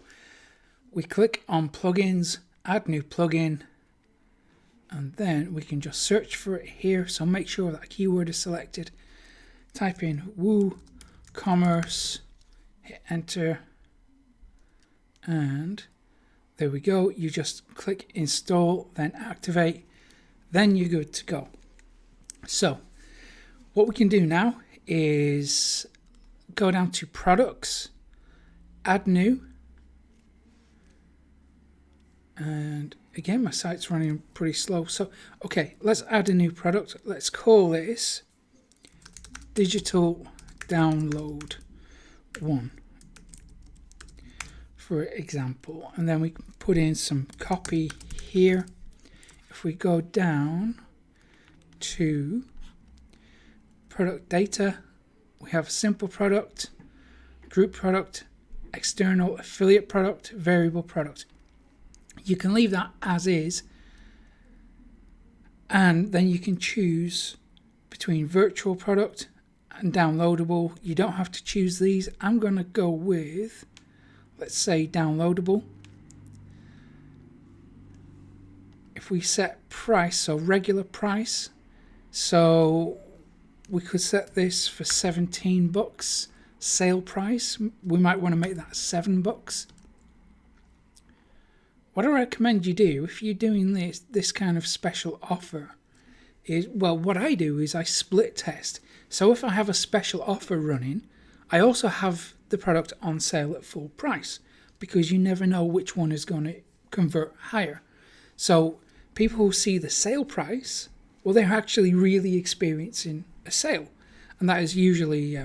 we click on plugins, add new plugin, and then we can just search for it here. So make sure that keyword is selected. Type in WooCommerce, hit enter, and there we go. You just click install, then activate, then you're good to go. So what we can do now is go down to products, add new, and again my site's running pretty slow, so okay, let's add a new product. Let's call this digital download 1 for example, and then we can put in some copy here. If we go down to product data, we have simple product, group product, external affiliate product, variable product. You can leave that as is, and then you can choose between virtual product and downloadable. You don't have to choose these. I'm going to go with, let's say, downloadable. If we set price, so regular price, so we could set this for $17. Sale price, we might want to make that $7. What I recommend you do if you're doing this kind of special offer is, well, what I do is I split test. So if I have a special offer running, I also have the product on sale at full price, because you never know which one is going to convert higher. So people who see the sale price, well, they're actually really experiencing a sale, and that is usually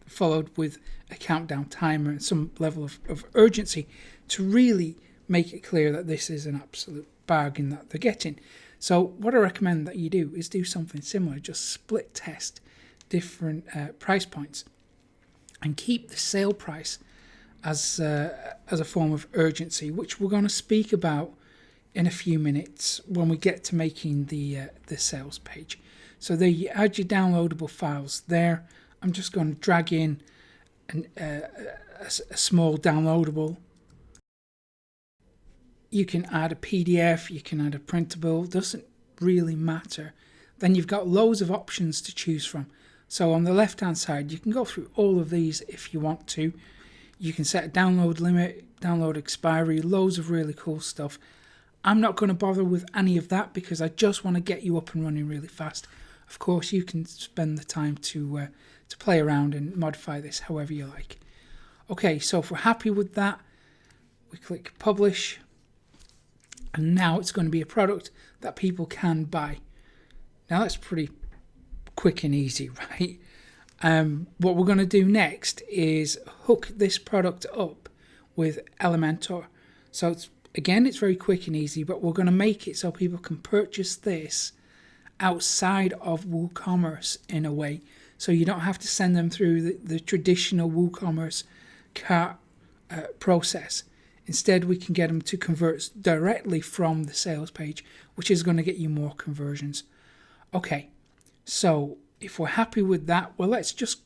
followed with a countdown timer and some level of urgency to really make it clear that this is an absolute bargain that they're getting. So what I recommend that you do is do something similar. Just split test different price points and keep the sale price as a form of urgency, which we're going to speak about in a few minutes when we get to making the sales page. So there you add your downloadable files there. I'm just going to drag in a small downloadable. You can add a PDF, you can add a printable, doesn't really matter. Then you've got loads of options to choose from. So on the left hand side, you can go through all of these if you want to. You can set a download limit, download expiry, loads of really cool stuff. I'm not going to bother with any of that because I just want to get you up and running really fast. Of course, you can spend the time to play around and modify this however you like. Okay, so if we're happy with that, we click publish, and now it's going to be a product that people can buy. Now that's pretty quick and easy, right? What we're going to do next is hook this product up with Elementor. So it's very quick and easy, but we're going to make it so people can purchase this outside of WooCommerce in a way. So you don't have to send them through the traditional WooCommerce cart process. Instead, we can get them to convert directly from the sales page, which is going to get you more conversions. Okay, so if we're happy with that, well, let's just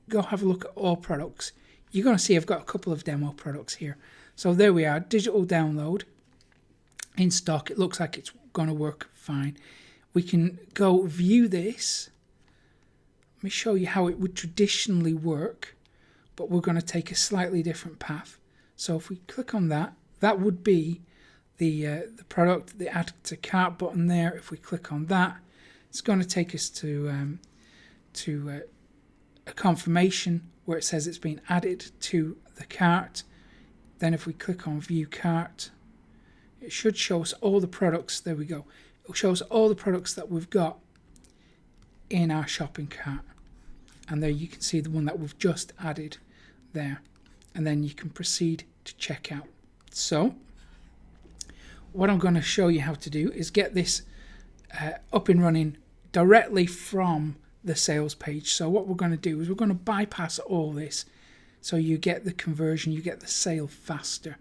go have a look at all products. You're going to see I've got a couple of demo products here. So there we are, digital download in stock. It looks like it's going to work fine. We can go view this. Let me show you how it would traditionally work, but we're going to take a slightly different path. So if we click on that, that would be the product, the add to cart button there. If we click on that, it's going to take us to a confirmation where it says it's been added to the cart. Then if we click on view cart, it should show us all the products. There we go. It will show us all the products that we've got in our shopping cart. And there you can see the one that we've just added there. And then you can proceed to checkout. So what I'm going to show you how to do is get this up and running directly from the sales page. So what we're going to do is we're going to bypass all this so you get the conversion, you get the sale faster.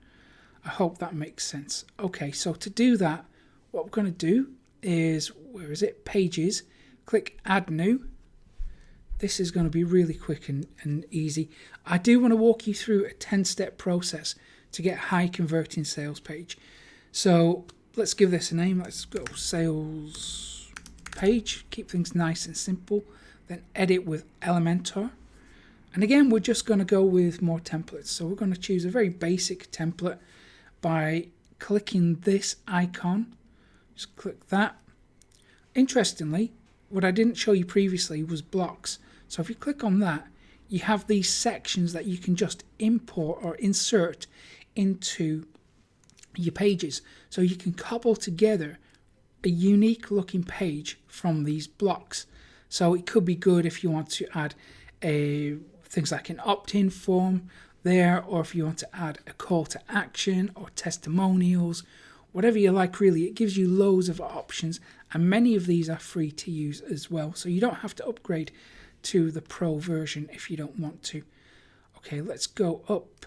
I hope that makes sense. Okay, so to do that, what we're going to do is, where is it? Pages. Click add new. This is going to be really quick and easy. I do want to walk you through a 10-step process to get a high converting sales page. So let's give this a name. Let's go sales page. Keep things nice and simple. Then edit with Elementor. And again, we're just going to go with more templates. So we're going to choose a very basic template by clicking this icon. Just click that. Interestingly, what I didn't show you previously was blocks. So if you click on that, you have these sections that you can just import or insert into your pages. So you can cobble together a unique looking page from these blocks. So it could be good if you want to add things like an opt-in form there, or if you want to add a call to action or testimonials, whatever you like really. It gives you loads of options, and many of these are free to use as well. So you don't have to upgrade to the pro version if you don't want to. Okay, let's go up.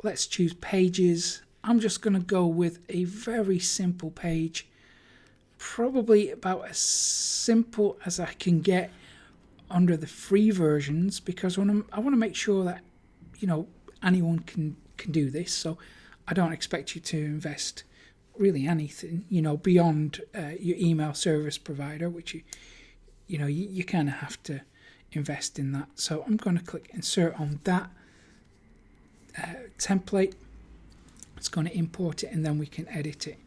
Let's choose pages. I'm just going to go with a very simple page, probably about as simple as I can get under the free versions, because I want to make sure that, you know, anyone can do this. So I don't expect you to invest really anything, you know, beyond your email service provider, which you kind of have to invest in that. So I'm going to click insert on that template. It's going to import it, and then we can edit it.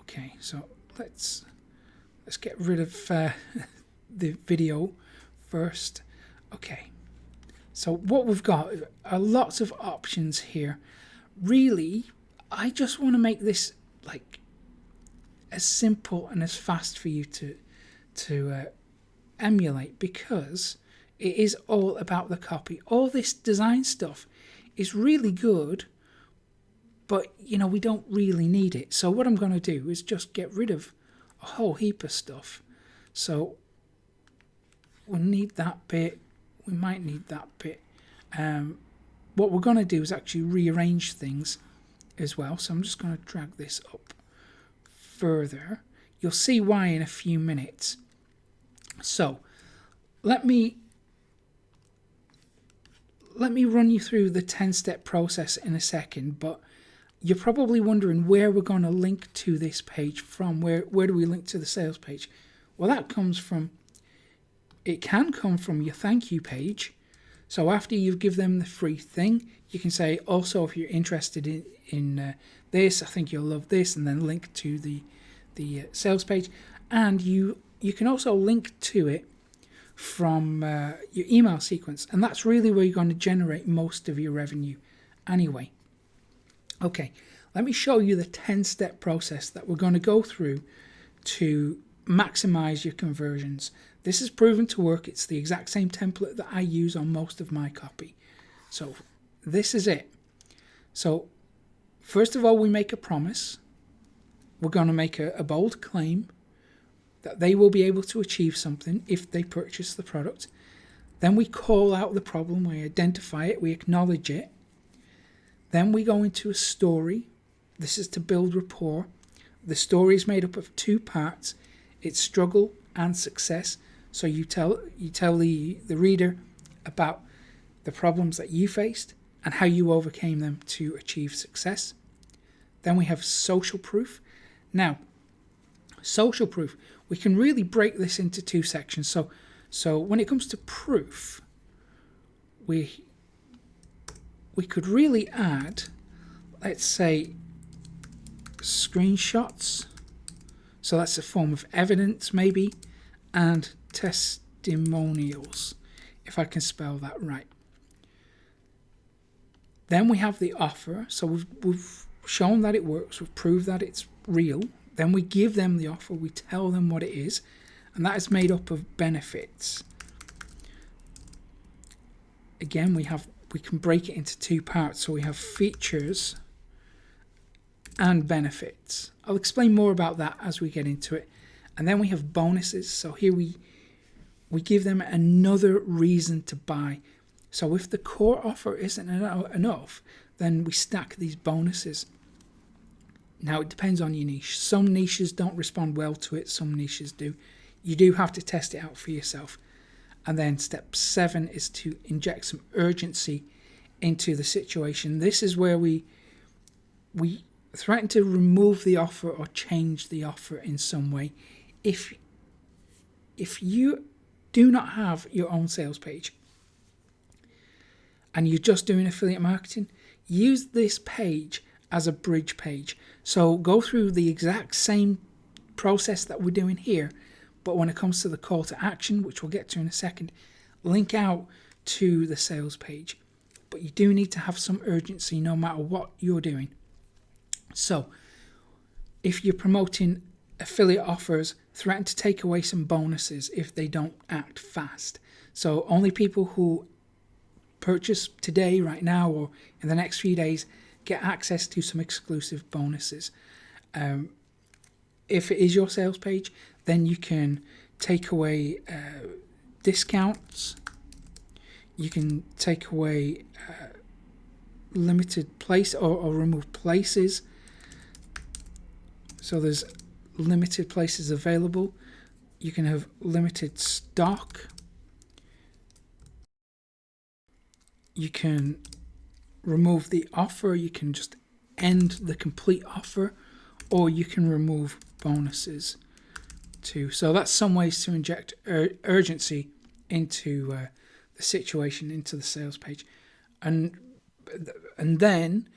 Okay, so let's get rid of the video first. Okay, so what we've got are lots of options here. Really, I just want to make this like as simple and as fast for you to emulate, because it is all about the copy. All this design stuff is really good, but you know, we don't really need it. So what I'm going to do is just get rid of a whole heap of stuff. So we'll need that bit. We might need that bit. What we're going to do is actually rearrange things as well. So I'm just going to drag this up further. You'll see why in a few minutes. So let me run you through the 10-step process in a second, but you're probably wondering where we're going to link to this page from. Where do we link to the sales page? Well, that comes from, it can come from your thank you page. So after you give them the free thing, you can say, also, if you're interested in this, I think you'll love this, and then link to the sales page. And you can also link to it from your email sequence, and that's really where you're going to generate most of your revenue anyway. Okay, let me show you the 10-step process that we're going to go through to maximize your conversions. This is proven to work. It's the exact same template that I use on most of my copy. So this is it. So first of all, we make a promise. We're going to make a bold claim that they will be able to achieve something if they purchase the product. Then we call out the problem, we identify it, we acknowledge it. Then we go into a story. This is to build rapport. The story is made up of 2 parts. It's struggle and success. So you tell the reader about the problems that you faced and how you overcame them to achieve success. Then we have social proof. Now, social proof, we can really break this into 2 sections. So when it comes to proof, we could really add, let's say, screenshots. So that's a form of evidence maybe, and testimonials, if I can spell that right. Then we have the offer. So we've shown that it works, we've proved that it's real. Then we give them the offer, we tell them what it is, and that is made up of benefits. Again, we can break it into 2 parts. So we have features and benefits. I'll explain more about that as we get into it. And then we have bonuses. So here we give them another reason to buy. So if the core offer isn't enough, then we stack these bonuses. Now, it depends on your niche. Some niches don't respond well to it, some niches do. You do have to test it out for yourself. And then step 7 is to inject some urgency into the situation. This is where we threaten to remove the offer or change the offer in some way. If you do not have your own sales page and you're just doing affiliate marketing, use this page as a bridge page. So go through the exact same process that we're doing here, but when it comes to the call to action, which we'll get to in a second, link out to the sales page. But you do need to have some urgency no matter what you're doing. So if you're promoting affiliate offers, threaten to take away some bonuses if they don't act fast. So only people who purchase today, right now, or in the next few days get access to some exclusive bonuses. If it is your sales page, then you can take away discounts. You can take away limited place or remove places. So there's limited places available. You can have limited stock. You can remove the offer. You can just end the complete offer, or you can remove bonuses too. So that's some ways to inject urgency into the situation, into the sales page. And then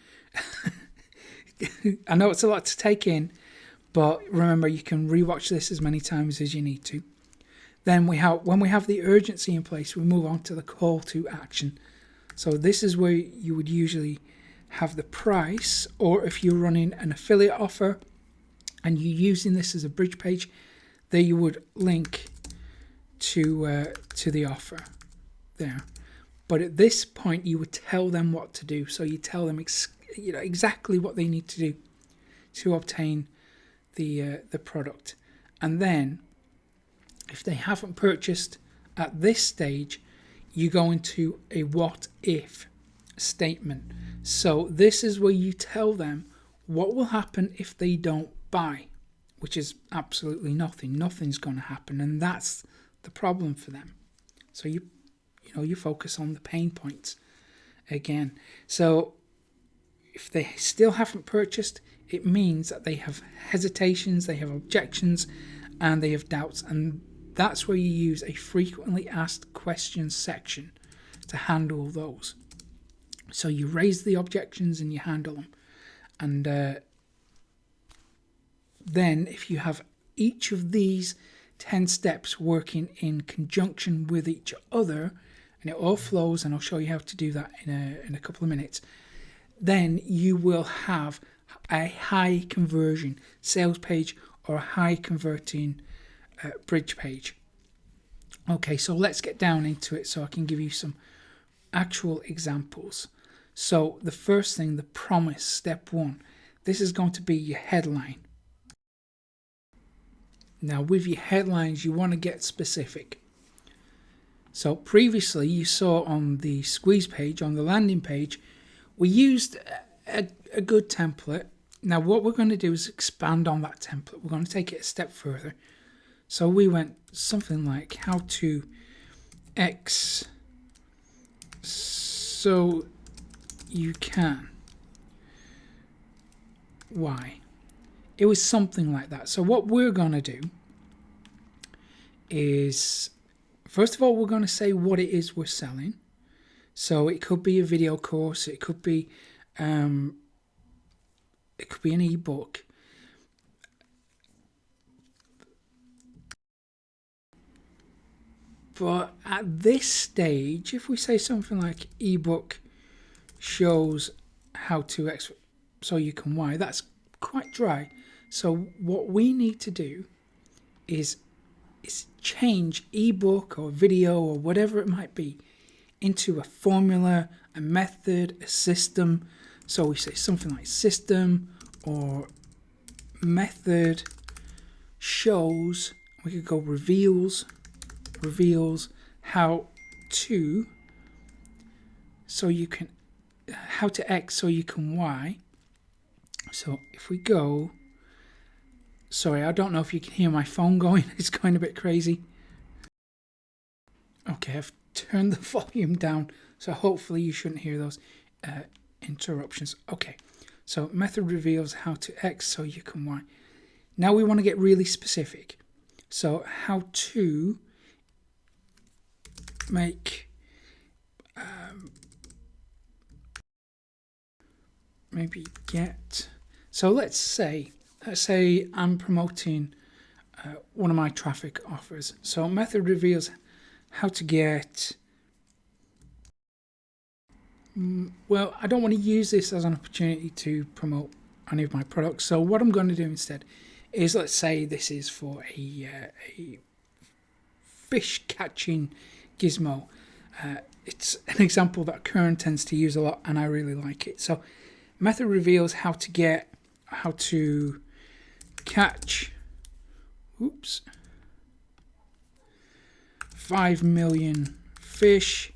I know it's a lot to take in, but remember, you can rewatch this as many times as you need to. Then when we have the urgency in place, we move on to the call to action. So this is where you would usually have the price, or if you're running an affiliate offer and you're using this as a bridge page, there you would link to the offer there. But at this point, you would tell them what to do. So you tell them exactly what they need to do to obtain the product. And then, if they haven't purchased at this stage, you go into a what if statement. So this is where you tell them what will happen if they don't buy, which is absolutely nothing. Nothing's going to happen, and that's the problem for them. So you focus on the pain points again. So if they still haven't purchased, it means that they have hesitations, they have objections, and they have doubts. And that's where you use a frequently asked questions section to handle those. So you raise the objections and you handle them. And then if you have each of these 10 steps working in conjunction with each other, and it all flows, and I'll show you how to do that in a couple of minutes, then you will have a high conversion sales page or a high converting bridge page. Okay, so let's get down into it so I can give you some actual examples. So the first thing, the promise, step 1, this is going to be your headline. Now with your headlines, you want to get specific. So previously you saw on the squeeze page, on the landing page, we used a good template. Now what we're going to do is expand on that template. We're going to take it a step further. So we went something like how to X so you can Y. It was something like that. So what we're going to do is, first of all, we're going to say what it is we're selling. So it could be a video course, it could be an ebook. But at this stage, if we say something like ebook shows how to X so you can Y, that's quite dry. So what we need to do is change ebook or video or whatever it might be into a formula, a method, a system. So we say something like system or method shows, we could go reveals how to, so you can, how to X so you can Y. So if we go, sorry, I don't know if you can hear my phone going, it's going a bit crazy. Okay, I've turned the volume down, so hopefully you shouldn't hear those interruptions. Okay, So method reveals how to X so you can Y. Now we want to get really specific. So how to make maybe get. So let's say I'm promoting one of my traffic offers. So method reveals how to get. Well, I don't want to use this as an opportunity to promote any of my products. So what I'm going to do instead is, let's say this is for a fish catching gizmo. It's an example that Kern tends to use a lot, and I really like it. So method reveals how to catch 5 million fish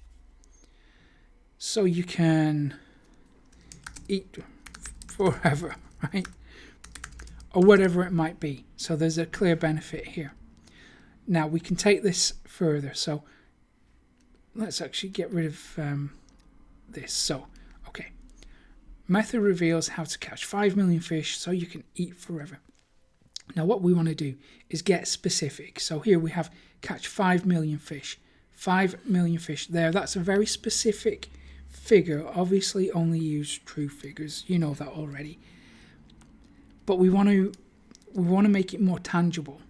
so you can eat forever, right? Or whatever it might be. So there's a clear benefit here. Now we can take this further. So let's actually get rid of this. So, okay. Method reveals how to catch 5 million fish so you can eat forever. Now what we want to do is get specific. So here we have catch 5 million fish. 5 million fish there. That's a very specific figure. Obviously only use true figures. You know that already. But we want to make it more tangible.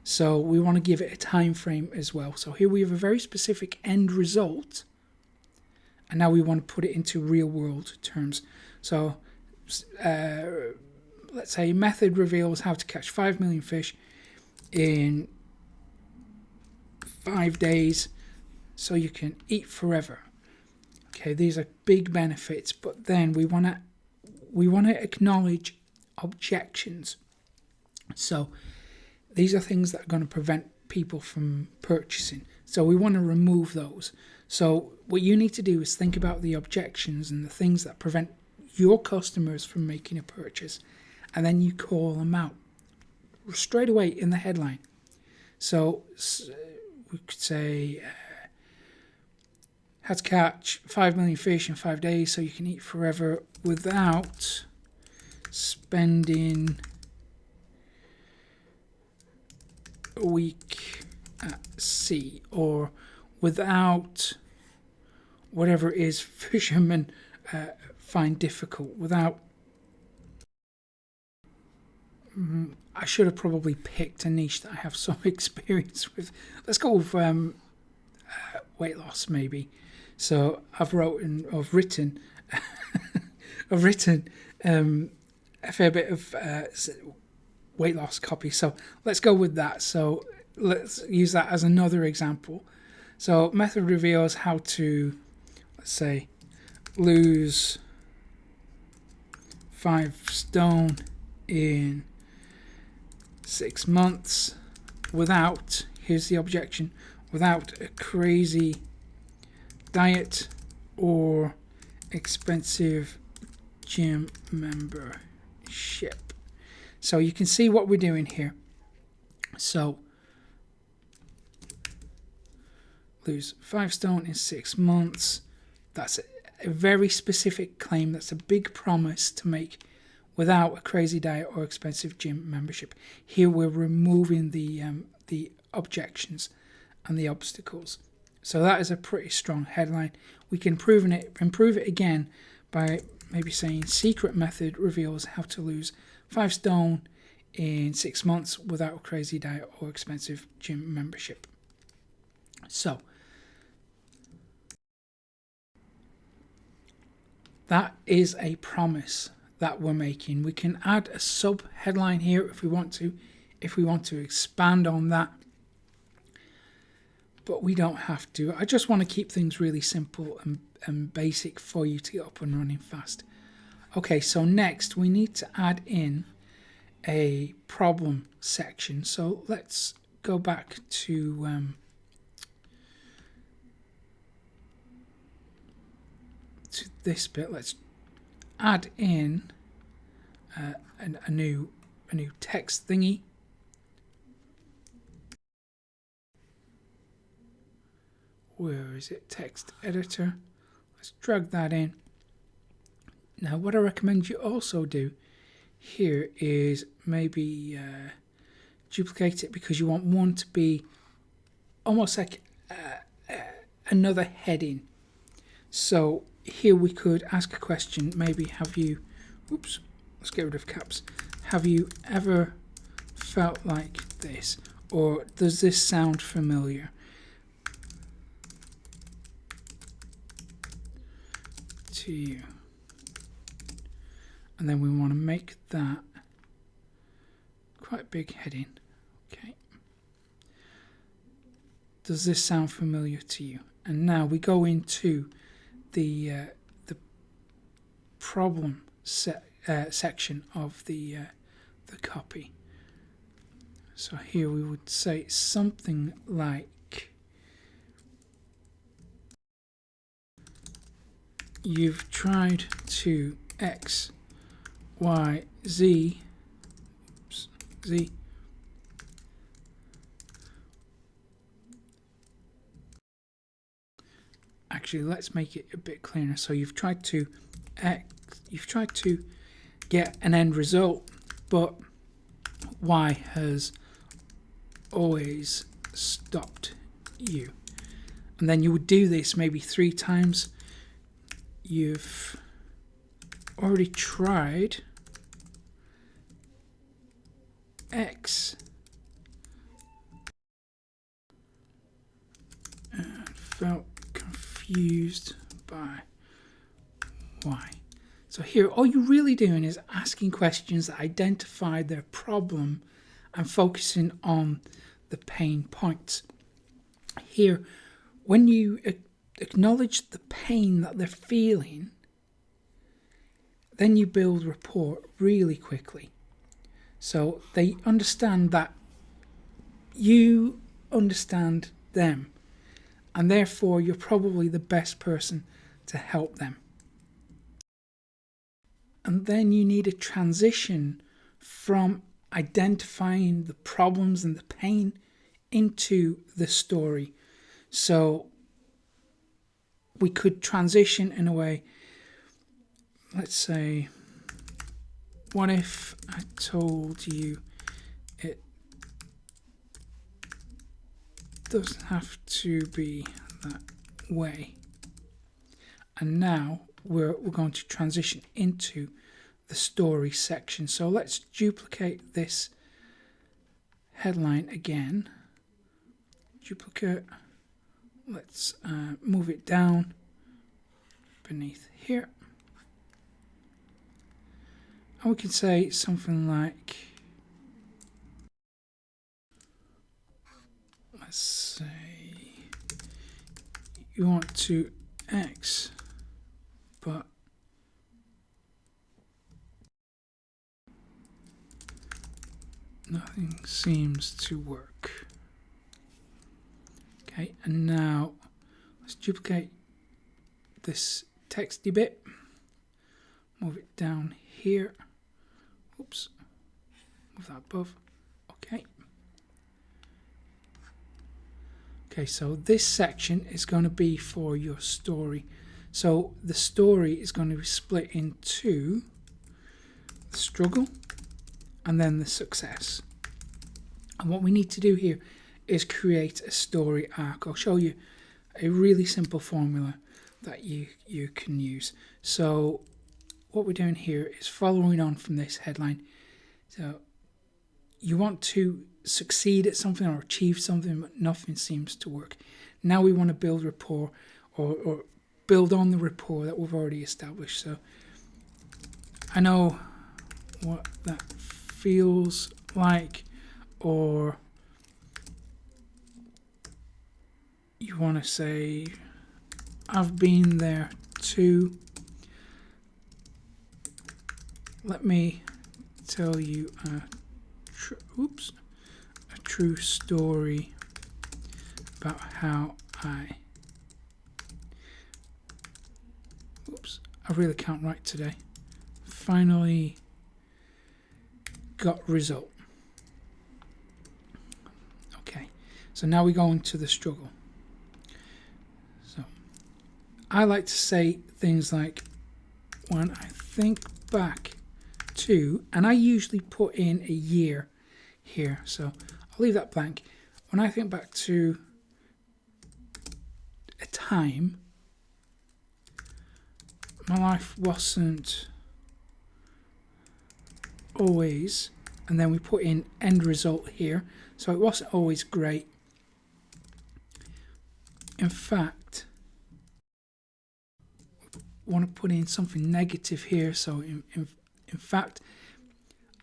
So we want to give it a time frame as well. So here we have a very specific end result. And now we want to put it into real world terms. So let's say method reveals how to catch 5 million fish in 5 days so you can eat forever. Okay, these are big benefits, but then we want to acknowledge objections. So these are things that are going to prevent people from purchasing. So we want to remove those. So what you need to do is think about the objections and the things that prevent your customers from making a purchase, and then you call them out straight away in the headline. So we could say how to catch 5 million fish in 5 days so you can eat forever without spending a week at sea, or without whatever it is fishermen find difficult, without I should have probably picked a niche that I have some experience with. Let's go with weight loss maybe. So I've written a fair bit of weight loss copy. So let's go with that. So let's use that as another example. So method reveals how to, let's say, lose 5 stone in 6 months without, here's the objection, without a crazy diet or expensive gym membership. So you can see what we're doing here. So lose 5 stone in 6 months. That's a very specific claim. That's a big promise to make without a crazy diet or expensive gym membership. Here we're removing the objections and the obstacles. So that is a pretty strong headline. We can improve it again by maybe saying secret method reveals how to lose 5 stone in 6 months without a crazy diet or expensive gym membership. So that is a promise that we're making. We can add a sub headline here if we want to expand on that, but we don't have to. I just want to keep things really simple and basic for you to get up and running fast. Okay, so next we need to add in a problem section. So let's go back to this bit. Let's add in a new text thingy. Where is it? Text editor. Let's drag that in. Now what I recommend you also do here is maybe duplicate it, because you want one to be almost like another heading. So here we could ask a question, maybe have you, oops, let's get rid of caps, have you ever felt like this, or does this sound familiar to you? And then we want to make that quite a big heading. Okay. Does this sound familiar to you? And now we go into the problem section of the copy. So here we would say something like, you've tried to X, Y, Z, oops, Z, actually let's make it a bit clearer. So you've tried to get an end result, but Y has always stopped you. And then you would do this maybe 3 times. You've already tried X and felt confused by Y. So here all you're really doing is asking questions that identify their problem and focusing on the pain points. Here, when you acknowledge the pain that they're feeling, then you build rapport really quickly. So they understand that you understand them, and therefore you're probably the best person to help them. And then you need a transition from identifying the problems and the pain into the story. So we could transition in a way, let's say, what if I told you it doesn't have to be that way? And now we're going to transition into the story section. So let's duplicate this headline again. Duplicate. Let's move it down beneath here. And we can say something like, let's say, you want to X, but nothing seems to work. Okay, and now let's duplicate this texty bit, move it down here. Oops, move that above. Okay. Okay, so this section is going to be for your story. So the story is going to be split into the struggle and then the success. And what we need to do here is create a story arc. I'll show you a really simple formula that you can use. So what we're doing here is following on from this headline. So you want to succeed at something or achieve something, but nothing seems to work. Now we want to build rapport or build on the rapport that we've already established. So I know what that feels like, or you want to say, I've been there too. Let me tell you a true story about how I really can't write today. Finally got result. Okay, so now we go into the struggle. So I like to say things like, when I think back to, and I usually put in a year here, so I'll leave that blank. When I think back to a time my life wasn't always, and then we put in end result here, so it wasn't always great. In fact, I want to put in something negative here, so in fact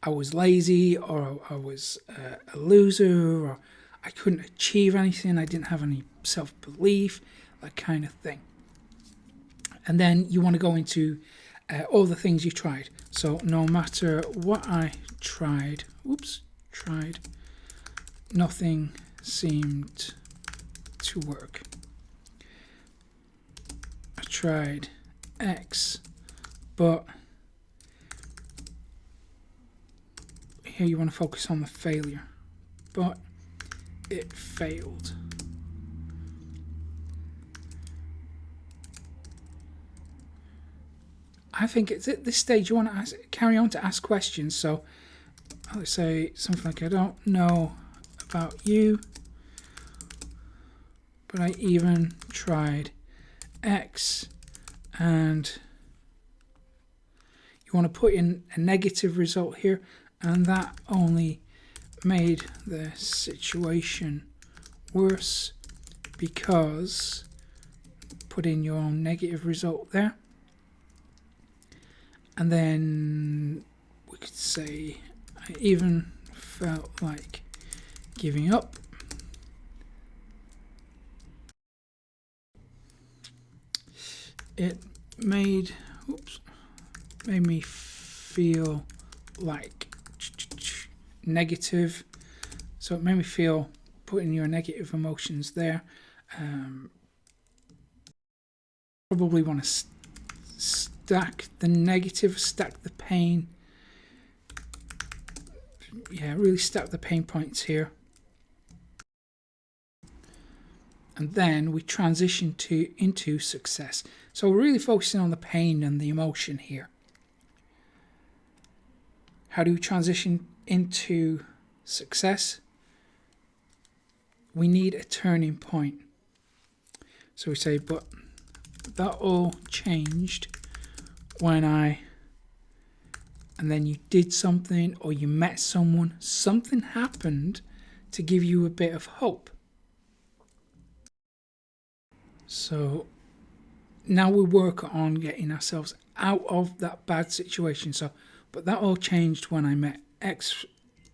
I was lazy, or I was a loser, or I couldn't achieve anything, I didn't have any self-belief, that kind of thing. And then you want to go into all the things you tried. So no matter what I tried, nothing seemed to work. I tried X, but here you want to focus on the failure, but it failed. I think it's at this stage you want to carry on to ask questions. So let's say something like, I don't know about you, but I even tried X, and you want to put in a negative result here, and that only made the situation worse because put in your own negative result there. And then we could say, I even felt like giving up. It made me feel like negative. So it made me feel, putting your negative emotions there. Probably want to stack the negative, stack the pain. Yeah, really stack the pain points here. And then we transition into success. So we're really focusing on the pain and the emotion here. How do we transition into success? We need a turning point. So we say, but that all changed when and then you did something, or you met someone, something happened to give you a bit of hope. So now we work on getting ourselves out of that bad situation. So, but that all changed when I met X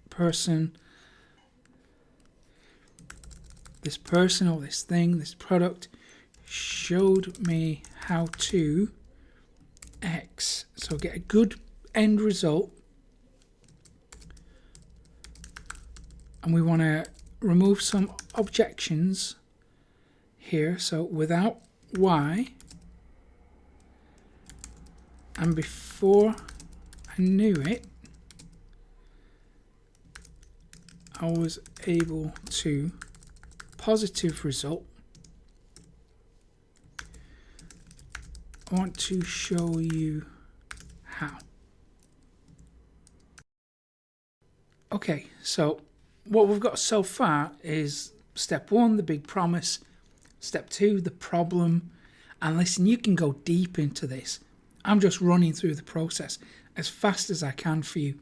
person, this person or this thing, this product showed me how to X. So get a good end result. And we want to remove some objections here. So without Y, and before I knew it, I was able to positive result. I want to show you how. Okay, so what we've got so far is step 1, the big promise, step 2, the problem, and listen, you can go deep into this. I'm just running through the process as fast as I can for you.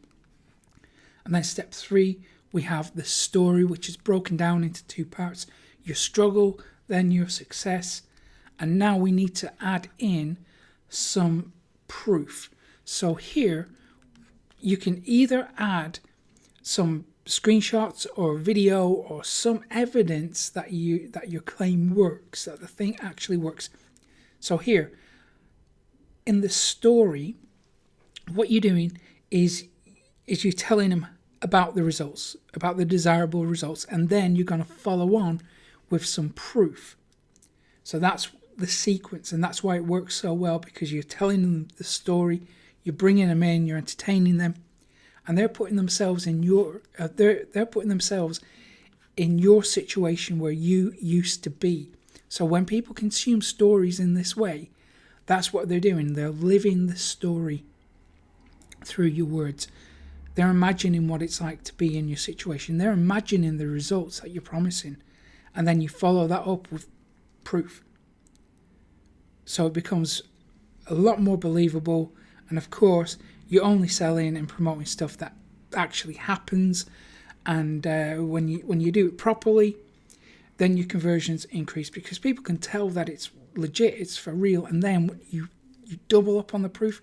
And then step 3, we have the story, which is broken down into 2 parts. Your struggle, then your success. And now we need to add in some proof. So here, you can either add some screenshots or video or some evidence that your claim works, that the thing actually works. So here, in the story, what you're doing is you're telling them about the results, about the desirable results, and then you're going to follow on with some proof. So that's the sequence, and that's why it works so well, because you're telling them the story, you're bringing them in, you're entertaining them, and they're putting themselves in your they're putting themselves in your situation where you used to be. So when people consume stories in this way, That's what they're doing. They're living the story through your words. They're imagining what it's like to be in your situation. They're imagining the results that you're promising. And then you follow that up with proof. So it becomes a lot more believable. And of course, you're only selling and promoting stuff that actually happens. And when you do it properly, then your conversions increase because people can tell that it's legit, it's for real. And then you double up on the proof.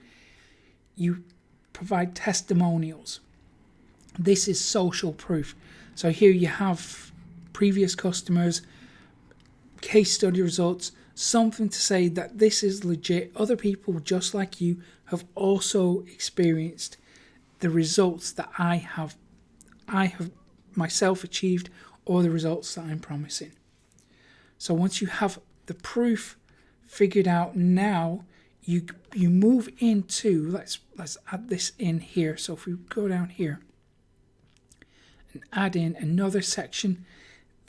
You provide testimonials. This is social proof. So here you have previous customers, case study results, something to say that this is legit. Other people just like you have also experienced the results that I have myself achieved, or the results that I'm promising. So once you have the proof figured out, now you move into, let's add this in here. So if we go down here and add in another section,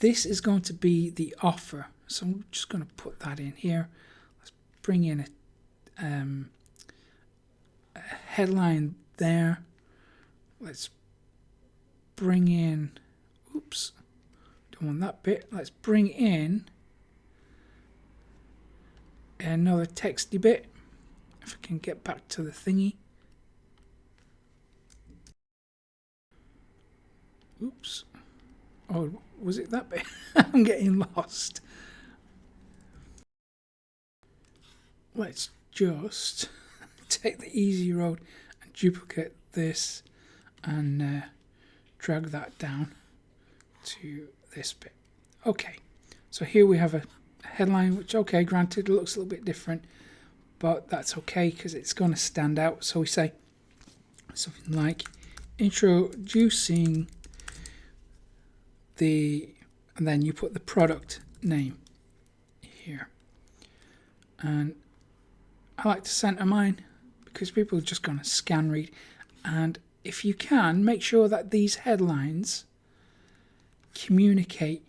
this is going to be the offer. So I'm just going to put that in here. Let's bring in a headline there. Let's bring in, oops, don't want that bit. Let's bring in another texty bit. If I can get back to the thingy. Oops. Oh, was it that bit? I'm getting lost. Let's just take the easy road and duplicate this and drag that down to this bit. Okay, so here we have a headline, which, okay, granted, looks a little bit different, but that's okay because it's going to stand out. So we say something like introducing and then you put the product name here. And I like to center mine because people are just going to scan read. And if you can, make sure that these headlines communicate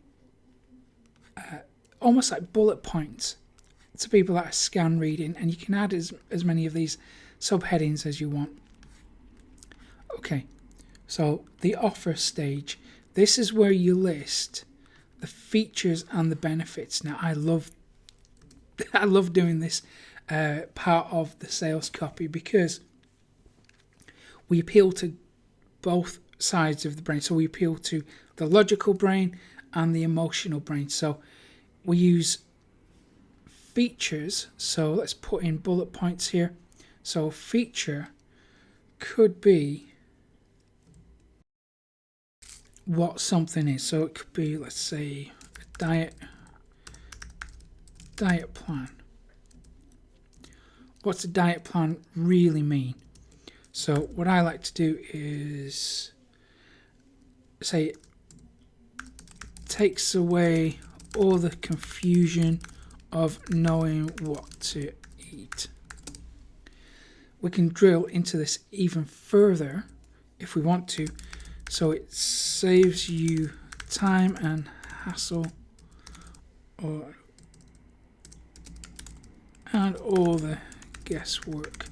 almost like bullet points to people that are scan reading, and you can add as many of these subheadings as you want. Okay, so the offer stage. This is where you list the features and the benefits. Now, I love doing this part of the sales copy because we appeal to both sides of the brain. So we appeal to the logical brain and the emotional brain. So we use features. So let's put in bullet points here. So feature could be what something is. So it could be, let's say, a diet plan. What's a diet plan really mean? So what I like to do is say it takes away all the confusion of knowing what to eat. We can drill into this even further if we want to. So it saves you time and hassle and all the guesswork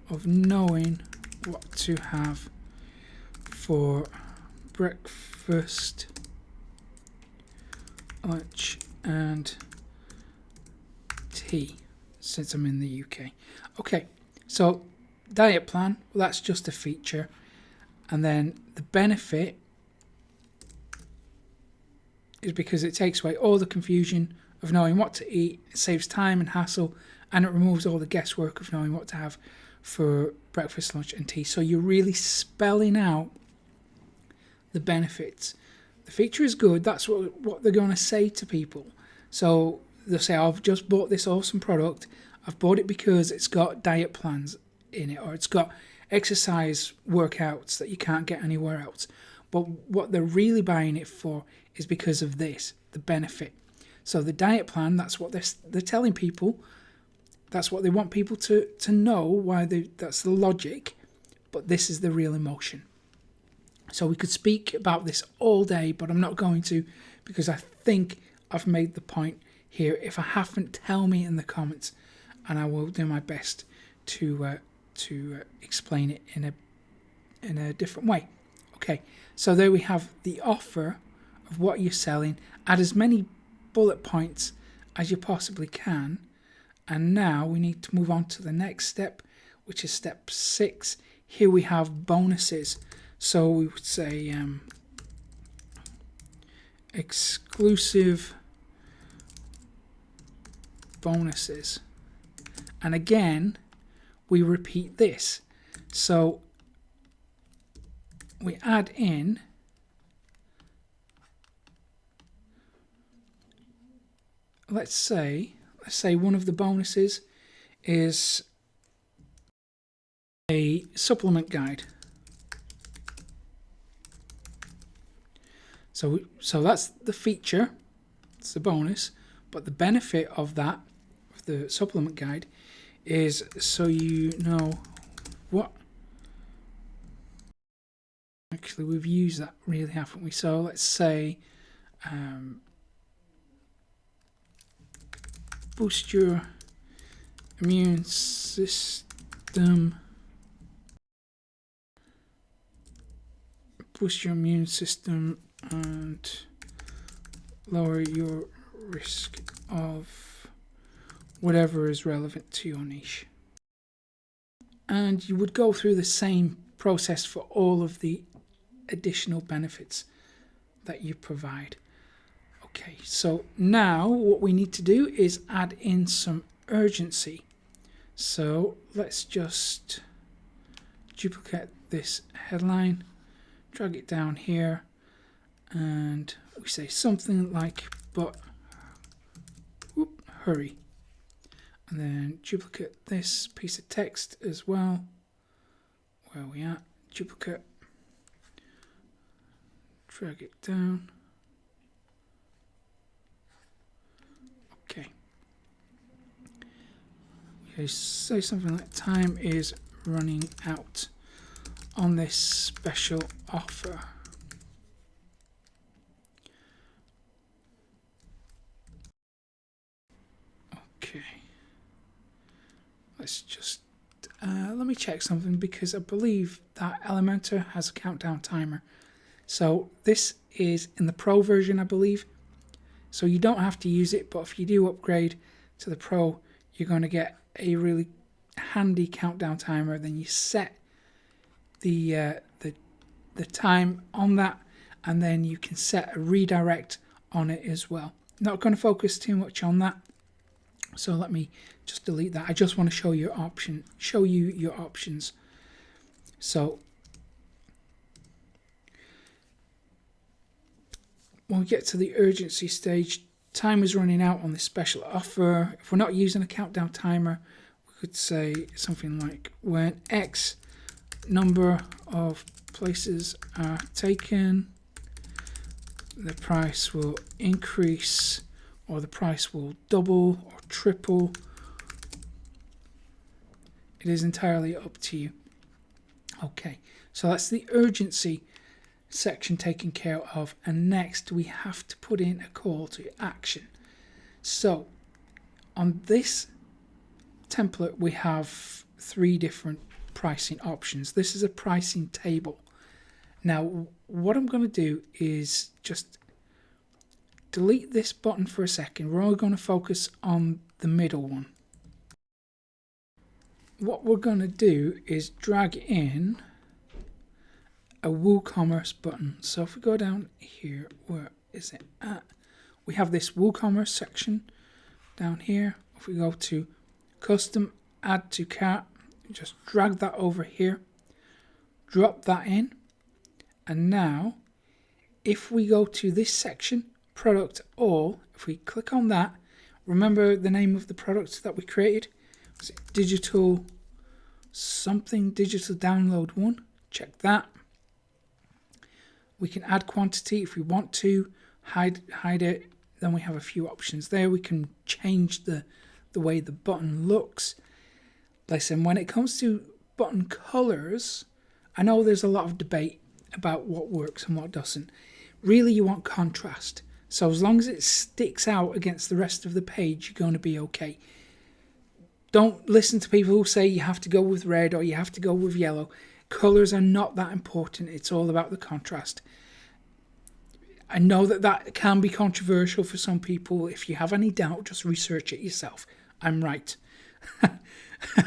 of knowing what to have for breakfast, lunch and tea, since I'm in the UK. Okay, so diet plan, well, that's just a feature. And then the benefit is because it takes away all the confusion of knowing what to eat, it saves time and hassle, and it removes all the guesswork of knowing what to have for breakfast, lunch and tea. So you're really spelling out the benefits. The feature is good, that's what they're going to say to people. So they'll say, I've just bought this awesome product, I've bought it because it's got diet plans in it, or it's got exercise workouts that you can't get anywhere else. But what they're really buying it for is because of this, the benefit. So the diet plan, that's what they're telling people. That's what they want people to know, why that's the logic. But this is the real emotion. So we could speak about this all day, but I'm not going to, because I think I've made the point here. If I haven't, tell me in the comments and I will do my best to explain it in a different way. Okay, so there we have the offer of what you're selling. Add as many bullet points as you possibly can, and now we need to move on to the next step, which is step 6. Here we have bonuses. So we would say exclusive bonuses, and again we repeat this. So we add in let's say one of the bonuses is a supplement guide. So that's the feature, it's the bonus, but the benefit of that, of the supplement guide, is so you know what. Actually, we've used that really, haven't we? So let's say boost your immune system. Boost your immune system and lower your risk of whatever is relevant to your niche. And you would go through the same process for all of the additional benefits that you provide. Okay, so now what we need to do is add in some urgency. So let's just duplicate this headline, drag it down here, and we say something like hurry, and then duplicate this piece of text as well. Where are we at? Duplicate, drag it down. Okay, say something like time is running out on this special offer. Okay, let's just let me check something, because I believe that Elementor has a countdown timer. So this is in the Pro version, I believe. So you don't have to use it, but if you do upgrade to the Pro, you're going to get a really handy countdown timer. Then you set the time on that, and then you can set a redirect on it as well. Not going to focus too much on that, so let me just delete that. I just want to show you your options. So when we get to the urgency stage, time is running out on this special offer. If we're not using a countdown timer, we could say something like when X number of places are taken, the price will increase, or the price will double or triple. It is entirely up to you. Okay, so that's the urgency section taken care of, and next we have to put in a call to action. So on this template we have 3 different pricing options. This is a pricing table. Now what I'm going to do is just delete this button for a second. We're only going to focus on the middle one. What we're going to do is drag in a WooCommerce button. So if we go down here, where is it at? We have this WooCommerce section down here. If we go to custom add to cart, just drag that over here, drop that in, and now if we go to this section, product all, if we click on that, remember the name of the product that we created? Was it digital something, digital download 1? Check that. We can add quantity if we want to, hide it. Then we have a few options there. We can change the way the button looks. Listen, when it comes to button colors, I know there's a lot of debate about what works and what doesn't. Really, you want contrast. So as long as it sticks out against the rest of the page, you're going to be okay. Don't listen to people who say you have to go with red or you have to go with yellow. Colours are not that important. It's all about the contrast. I know that can be controversial for some people. If you have any doubt, just research it yourself. I'm right.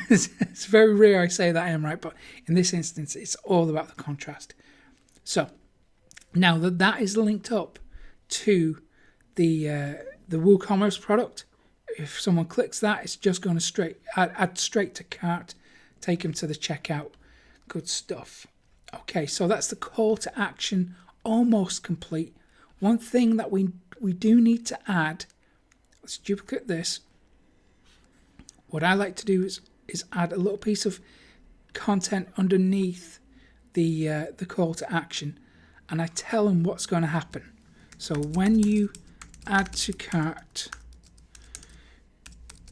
It's very rare I say that I am right, but in this instance, it's all about the contrast. So now that is linked up to the WooCommerce product, if someone clicks that, it's just going to add straight to cart, take them to the checkout. Good stuff. Okay, so that's the call to action, almost complete. One thing that we do need to add, let's duplicate this. What I like to do is add a little piece of content underneath the call to action, and I tell them what's going to happen. So when you add to cart,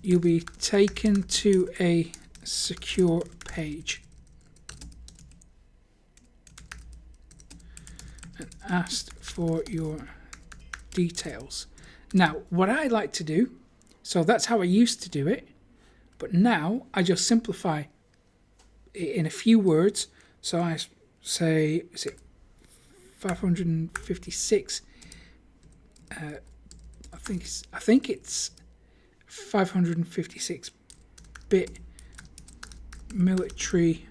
you'll be taken to a secure page and asked for your details. Now, what I like to do, so that's how I used to do it, but now I just simplify it in a few words. So I say, is it 556? I think it's 556-bit military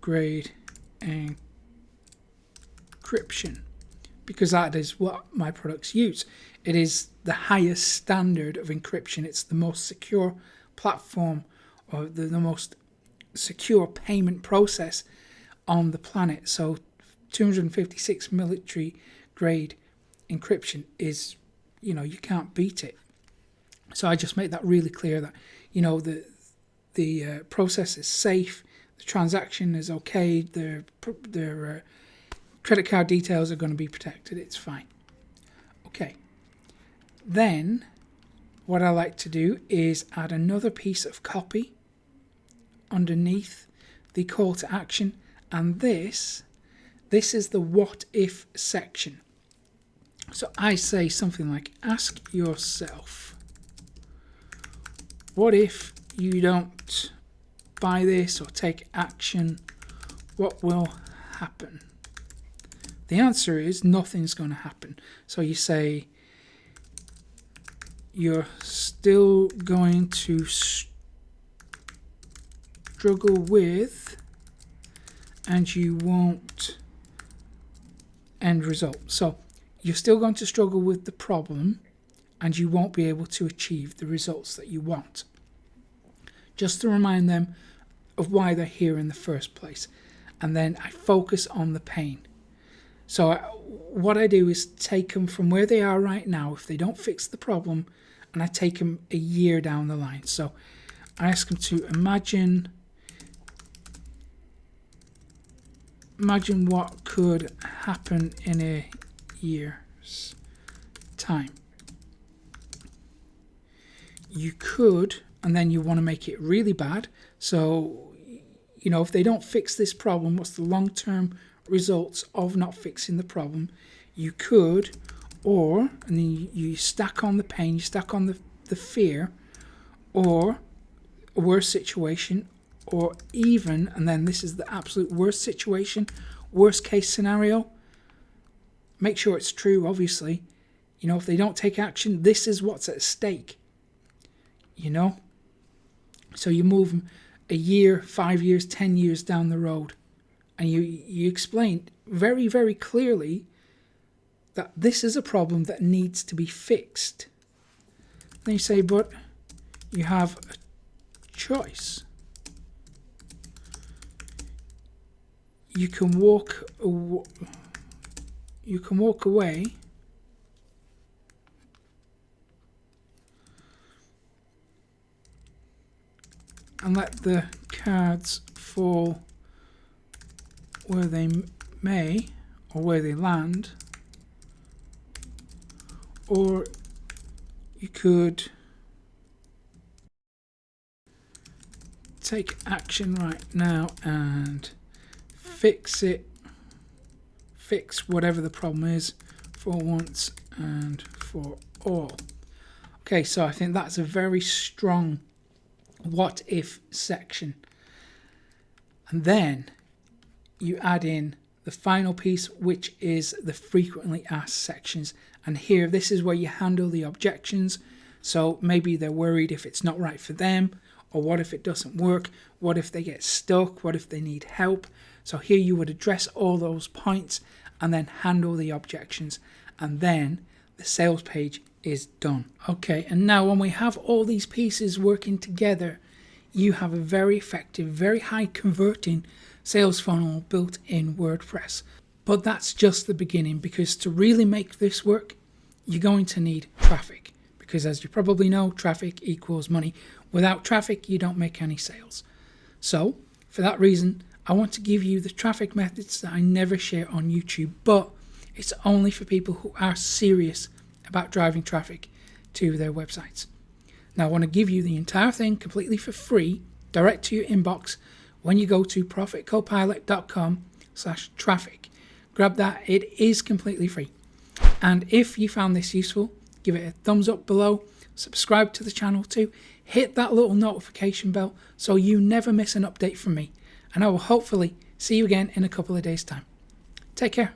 grade encryption, because that is what my products use. It is the highest standard of encryption. It's the most secure platform, or the most secure payment process on the planet. So 256 military grade encryption is, you can't beat it. So I just make that really clear that, the process is safe, the transaction is okay, their credit card details are going to be protected. It's fine. Okay. Then what I like to do is add another piece of copy underneath the call to action, and this is the what if section. So I say something like, ask yourself, what if you don't buy this or take action? What will happen? The answer is nothing's going to happen. So you say, you're still going to struggle with, and you won't end result. So you're still going to struggle with the problem, and you won't be able to achieve the results that you want. Just to remind them of why they're here in the first place. And then I focus on the pain. So what I do is take them from where they are right now, if they don't fix the problem, and I take them a year down the line. So I ask them to imagine what could happen in a year's time. You could, and then you want to make it really bad. So, if they don't fix this problem, what's the long-term results of not fixing the problem? You could, and then you stack on the pain, you stack on the fear, or a worse situation, or even, and then this is the absolute worst situation, worst case scenario. Make sure it's true, obviously. If they don't take action, this is what's at stake. So you move them a year, 5 years, 10 years down the road, and you explain very, very clearly that this is a problem that needs to be fixed. Then you say, but you have a choice. You can walk away and let the cards fall where they may, or where they land, or you could take action right now and fix whatever the problem is for once and for all. Okay, so I think that's a very strong what if section. And then you add in the final piece, which is the frequently asked sections. And here, this is where you handle the objections. So maybe they're worried if it's not right for them, or what if it doesn't work? What if they get stuck? What if they need help? So here you would address all those points and then handle the objections. And then the sales page is done. Okay, and now when we have all these pieces working together, you have a very effective, very high converting sales funnel built in WordPress. But that's just the beginning, because to really make this work, you're going to need traffic. Because as you probably know, traffic equals money. Without traffic, you don't make any sales. So for that reason, I want to give you the traffic methods that I never share on YouTube, but it's only for people who are serious about driving traffic to their websites. Now I want to give you the entire thing completely for free, direct to your inbox, when you go to profitcopilot.com/traffic. Grab that, it is completely free. And if you found this useful, give it a thumbs up below, subscribe to the channel too, hit that little notification bell so you never miss an update from me. And I will hopefully see you again in a couple of days' time. Take care.